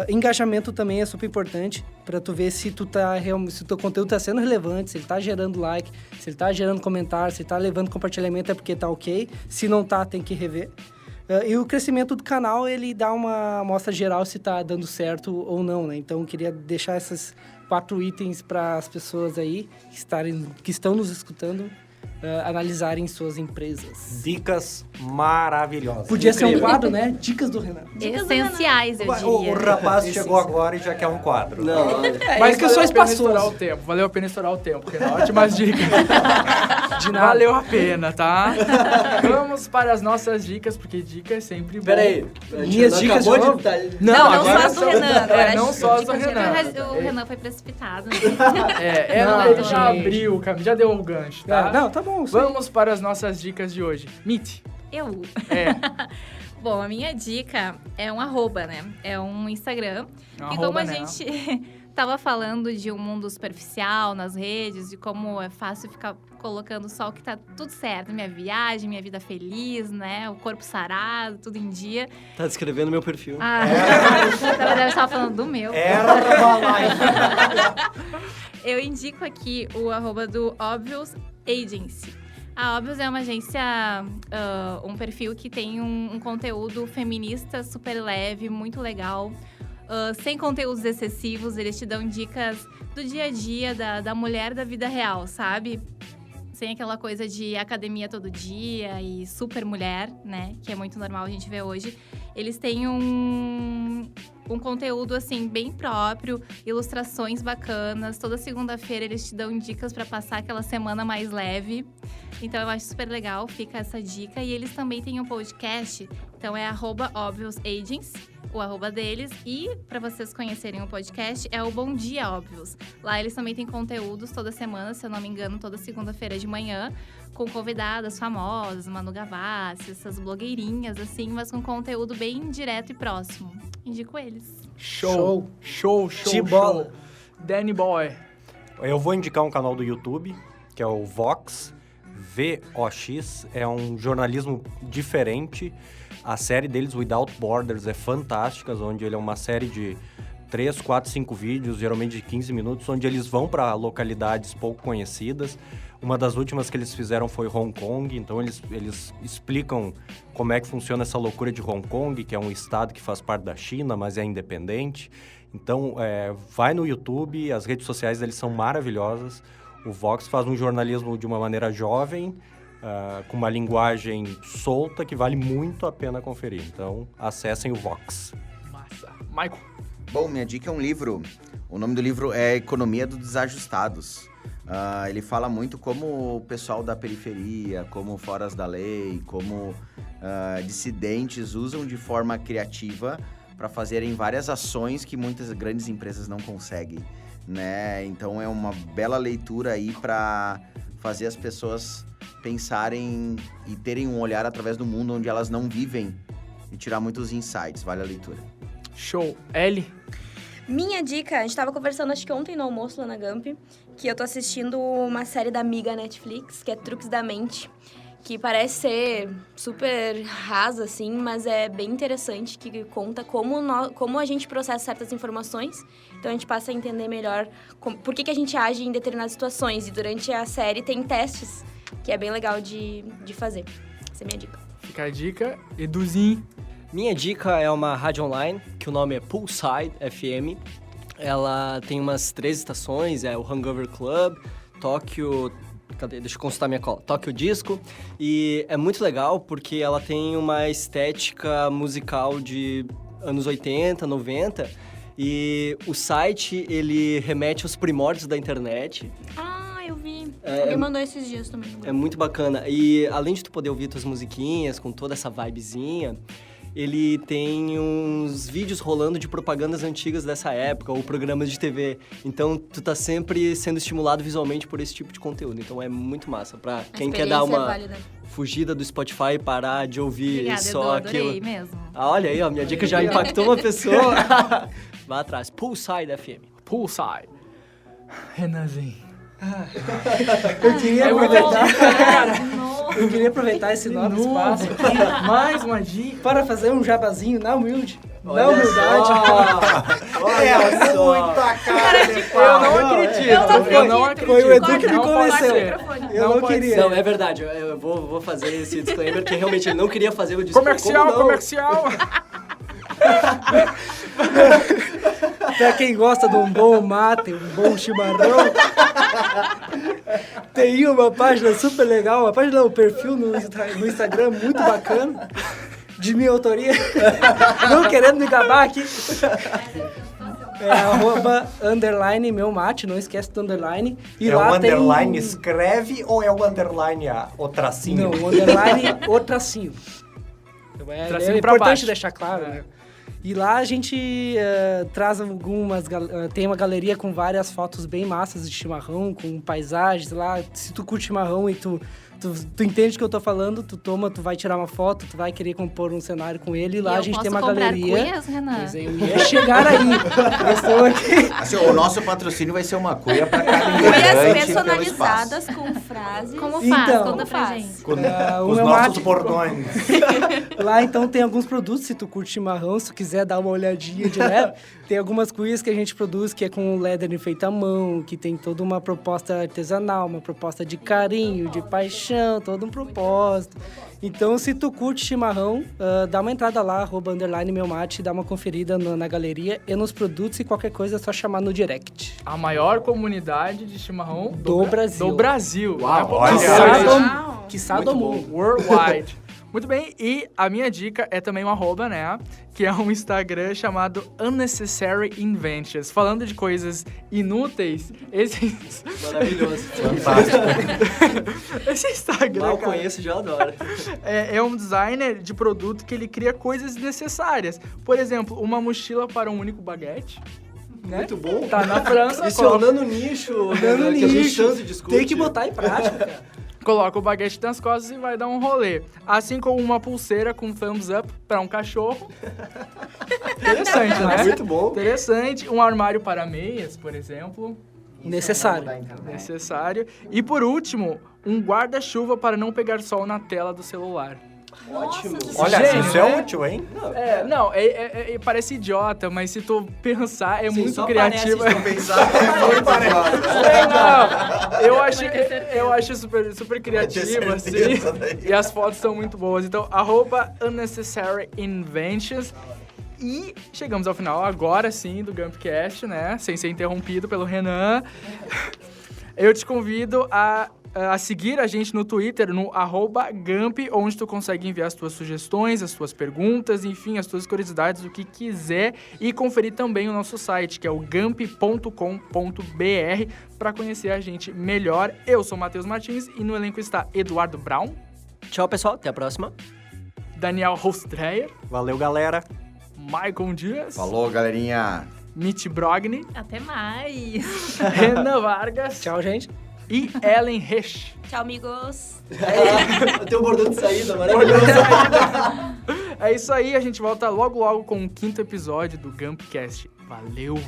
[SPEAKER 10] Engajamento também é super importante para tu ver se se o teu conteúdo está sendo relevante, se ele está gerando like, se ele está gerando comentário, se ele está levando compartilhamento é porque está ok. Se não está, tem que rever. E o crescimento do canal, ele dá uma amostra geral se está dando certo ou não, né? Então, eu queria deixar esses 4 itens para as pessoas aí que estão nos escutando analisarem suas empresas.
[SPEAKER 9] Dicas maravilhosas.
[SPEAKER 10] Podia ser um quadro, né? Dicas do Renan.
[SPEAKER 11] Essenciais, eu diria.
[SPEAKER 9] O rapaz chegou agora e já quer um quadro.
[SPEAKER 5] Não,
[SPEAKER 10] Mas que eu sou espaçoso.
[SPEAKER 4] Valeu a pena estourar o tempo, Renan. Ótimas dicas. Valeu a pena, tá? Vamos para as nossas dicas, porque dica é sempre bom.
[SPEAKER 5] Peraí.
[SPEAKER 10] Minhas dicas de novo?
[SPEAKER 6] Não
[SPEAKER 4] agora
[SPEAKER 6] só as do Renan. Agora
[SPEAKER 4] não só as do
[SPEAKER 6] dicas
[SPEAKER 4] Renan.
[SPEAKER 11] O Renan foi precipitado.
[SPEAKER 4] Ele já abriu o caminho, já deu o gancho, tá?
[SPEAKER 10] Não, tá bom.
[SPEAKER 4] Vamos para as nossas dicas de hoje. Mitty.
[SPEAKER 11] Eu?
[SPEAKER 4] É.
[SPEAKER 11] Bom, a minha dica é um arroba, né? É um Instagram. E como
[SPEAKER 4] Arroba,
[SPEAKER 11] a
[SPEAKER 4] né?
[SPEAKER 11] gente tava falando de um mundo superficial nas redes, de como é fácil ficar colocando só o que tá tudo certo. Minha viagem, minha vida feliz, né? O corpo sarado, tudo em dia.
[SPEAKER 5] Tá descrevendo meu perfil.
[SPEAKER 11] Na verdade, eu tava falando do meu.
[SPEAKER 7] Era uma live.
[SPEAKER 11] Eu indico aqui o arroba do Obvious Agency. A Obvious é uma agência, um perfil que tem um conteúdo feminista super leve, muito legal. Sem conteúdos excessivos, eles te dão dicas do dia a dia da mulher da vida real, sabe? Sem aquela coisa de academia todo dia e super mulher, né? Que é muito normal a gente ver hoje. Eles têm um conteúdo, assim, bem próprio, ilustrações bacanas. Toda segunda-feira eles te dão dicas para passar aquela semana mais leve. Então, eu acho super legal, fica essa dica. E eles também têm um podcast, então é @ObviousAgents, o arroba deles. E, para vocês conhecerem o podcast, é o Bom Dia Óbvios. Lá eles também têm conteúdos toda semana, se eu não me engano, toda segunda-feira de manhã, com convidadas famosas, Manu Gavassi, essas blogueirinhas, assim, mas com conteúdo bem direto e próximo. Indico eles.
[SPEAKER 4] Show.
[SPEAKER 10] De bola.
[SPEAKER 4] Danny Boy.
[SPEAKER 9] Eu vou indicar um canal do YouTube, que é o Vox, VOX. É um jornalismo diferente. A série deles, Without Borders, é fantástica, onde ele é uma série de 3, 4, 5 vídeos, geralmente de 15 minutos, onde eles vão para localidades pouco conhecidas. Uma das últimas que eles fizeram foi Hong Kong, então eles explicam como é que funciona essa loucura de Hong Kong, que é um estado que faz parte da China, mas é independente. Então, vai no YouTube, as redes sociais deles são maravilhosas. O Vox faz um jornalismo de uma maneira jovem, com uma linguagem solta, que vale muito a pena conferir. Então, acessem o Vox.
[SPEAKER 4] Massa. Michael.
[SPEAKER 8] Bom, minha dica é um livro. O nome do livro é Economia dos Desajustados. Ele fala muito como o pessoal da periferia, como foras da lei, como dissidentes usam de forma criativa para fazerem várias ações que muitas grandes empresas não conseguem, né? Então é uma bela leitura aí para fazer as pessoas pensarem e terem um olhar através do mundo onde elas não vivem e tirar muitos insights. Vale a leitura.
[SPEAKER 4] Show. Ellie.
[SPEAKER 6] Minha dica, a gente tava conversando acho que ontem no almoço lá na Gamp, que eu tô assistindo uma série da Amiga Netflix, que é Truques da Mente, que parece ser super rasa, assim, mas é bem interessante, que conta como a gente processa certas informações. Então a gente passa a entender melhor por que a gente age em determinadas situações. E durante a série tem testes, que é bem legal de fazer. Essa é a minha dica.
[SPEAKER 4] Fica a dica. Eduzinho.
[SPEAKER 5] Minha dica é uma rádio online, que o nome é Poolside FM. Ela tem umas 3 estações, é o Hangover Club, Tóquio... Cadê? Deixa eu consultar minha cola. Tóquio Disco. E é muito legal porque ela tem uma estética musical de anos 80, 90. E o site, ele remete aos primórdios da internet.
[SPEAKER 6] Ah, eu vi. Alguém mandou esses dias também.
[SPEAKER 5] É muito bacana. E além de tu poder ouvir tuas musiquinhas com toda essa vibezinha, ele tem uns vídeos rolando de propagandas antigas dessa época, ou programas de TV. Então, tu tá sempre sendo estimulado visualmente por esse tipo de conteúdo. Então, é muito massa. Pra quem quer dar uma fugida do Spotify e parar de ouvir
[SPEAKER 11] Obrigada,
[SPEAKER 5] só
[SPEAKER 11] Edu,
[SPEAKER 5] aquilo.
[SPEAKER 11] adorei mesmo.
[SPEAKER 5] Olha aí, ó, minha dica já impactou uma pessoa. Vá atrás. Poolside FM.
[SPEAKER 4] Poolside. Renanzinho.
[SPEAKER 10] Eu queria aproveitar... Eu queria aproveitar esse novo espaço aqui
[SPEAKER 4] Mais uma dica.
[SPEAKER 10] para fazer um jabazinho na humildade. Na humildade.
[SPEAKER 7] É muita cara de
[SPEAKER 4] Eu
[SPEAKER 7] pau.
[SPEAKER 4] não acredito. Eu não acredito.
[SPEAKER 10] Foi o Edu que me
[SPEAKER 4] Não pode
[SPEAKER 10] convenceu.
[SPEAKER 4] ser.
[SPEAKER 10] Eu não queria.
[SPEAKER 5] Não, é verdade. Eu vou fazer esse disclaimer, que realmente ele não queria fazer. Eu disse,
[SPEAKER 4] Comercial,
[SPEAKER 5] como não?
[SPEAKER 4] comercial.
[SPEAKER 10] Pra quem gosta de um bom mate, um bom chimarrão, tem uma página super legal, uma página, um perfil no Instagram muito bacana, de minha autoria. Não querendo me gabar aqui. @_ meu mate, não esquece do underline. E
[SPEAKER 7] É
[SPEAKER 10] lá
[SPEAKER 7] o underline
[SPEAKER 10] tem...
[SPEAKER 7] escreve ou é o underline o tracinho?
[SPEAKER 10] Não, o underline, o tracinho.
[SPEAKER 4] Tracinho
[SPEAKER 10] É
[SPEAKER 4] pra
[SPEAKER 10] importante
[SPEAKER 4] baixo.
[SPEAKER 10] deixar claro, né? E lá a gente traz algumas... tem uma galeria com várias fotos bem massas de chimarrão, com paisagens lá. Se tu curte chimarrão e tu entende o que eu tô falando, tu vai tirar uma foto, tu vai querer compor um cenário com ele. E lá a gente tem uma galeria.
[SPEAKER 11] Cuias, Renan?
[SPEAKER 10] Pois é, eu ia chegar aí. Eu estou aqui.
[SPEAKER 8] Assim, o nosso patrocínio vai ser uma cuia para cada
[SPEAKER 6] Cuias
[SPEAKER 8] integrante pelo
[SPEAKER 6] personalizadas
[SPEAKER 8] espaço.
[SPEAKER 6] com frases.
[SPEAKER 11] Como
[SPEAKER 10] Então,
[SPEAKER 11] faz? Conta
[SPEAKER 6] como
[SPEAKER 11] pra
[SPEAKER 6] faz?
[SPEAKER 11] gente.
[SPEAKER 7] Com
[SPEAKER 10] o
[SPEAKER 7] os
[SPEAKER 10] meu
[SPEAKER 7] nossos
[SPEAKER 10] mate.
[SPEAKER 7] bordões.
[SPEAKER 10] Lá, então, tem alguns produtos, se tu curte chimarrão, se tu quiser dar uma olhadinha de leve. Tem algumas cuias que a gente produz que é com leather feito à mão, que tem toda uma proposta artesanal, uma proposta de carinho, de paixão, todo um propósito. Então, se tu curte chimarrão, dá uma entrada lá, @_ meu mate, dá uma conferida na galeria e nos produtos, e qualquer coisa é só chamar no direct.
[SPEAKER 4] A maior comunidade de chimarrão
[SPEAKER 10] Do Brasil.
[SPEAKER 4] Do Brasil.
[SPEAKER 8] Uau,
[SPEAKER 7] olha.
[SPEAKER 10] Quiçá do mundo.
[SPEAKER 4] Worldwide. Muito bem, e a minha dica é também um @, né? Que é um Instagram chamado Unnecessary Inventions. Falando de coisas inúteis, esse
[SPEAKER 5] Maravilhoso.
[SPEAKER 4] esse Instagram,
[SPEAKER 5] Mal
[SPEAKER 4] cara,
[SPEAKER 5] conheço, já adoro.
[SPEAKER 4] é um designer de produto que ele cria coisas desnecessárias. Por exemplo, uma mochila para um único baguete. Né?
[SPEAKER 5] Muito bom.
[SPEAKER 4] Tá na França,
[SPEAKER 5] Isso é um nano nicho,
[SPEAKER 10] Dando
[SPEAKER 5] que a gente
[SPEAKER 10] nicho.
[SPEAKER 5] tanto discute.
[SPEAKER 10] Tem que botar em prática, cara.
[SPEAKER 4] coloca o baguete nas costas e vai dar um rolê. Assim como uma pulseira com thumbs up para um cachorro. Interessante, né?
[SPEAKER 5] Muito bom.
[SPEAKER 4] Interessante. Um armário para meias, por exemplo.
[SPEAKER 10] Necessário.
[SPEAKER 4] Necessário. E por último, um guarda-chuva para não pegar sol na tela do celular.
[SPEAKER 5] Ótimo.
[SPEAKER 7] Olha,
[SPEAKER 4] Gente,
[SPEAKER 7] isso é
[SPEAKER 4] né?
[SPEAKER 7] útil, hein?
[SPEAKER 4] Parece idiota, mas se tu pensar, é
[SPEAKER 5] Sim,
[SPEAKER 4] muito
[SPEAKER 5] só
[SPEAKER 4] criativo.
[SPEAKER 5] parece,
[SPEAKER 8] Pensar é muito
[SPEAKER 4] Não, eu acho super criativo, assim.
[SPEAKER 8] certeza daí.
[SPEAKER 4] E as fotos são muito boas. Então, @Unnecessary Inventions. E chegamos ao final agora sim do Gumpcast, né? Sem ser interrompido pelo Renan. Eu te convido a seguir a gente no Twitter, no @Gump, onde tu consegue enviar as tuas sugestões, as tuas perguntas, enfim, as tuas curiosidades, o que quiser. E conferir também o nosso site, que é o gump.com.br, para conhecer a gente melhor. Eu sou o Matheus Martins e no elenco está Eduardo Brown,
[SPEAKER 5] Tchau, pessoal. Até a próxima.
[SPEAKER 4] Daniel Hostreyer,
[SPEAKER 7] Valeu, galera.
[SPEAKER 4] Maicon Dias,
[SPEAKER 8] Falou, galerinha.
[SPEAKER 4] Mitch Brogni,
[SPEAKER 11] Até mais.
[SPEAKER 4] Renan Vargas
[SPEAKER 10] Tchau, gente.
[SPEAKER 4] e Ellen Resch.
[SPEAKER 6] Tchau, amigos.
[SPEAKER 5] Eu tenho um bordão de saída, maravilhoso.
[SPEAKER 4] É isso aí, a gente volta logo com o 5º episódio do Gumpcast. Valeu!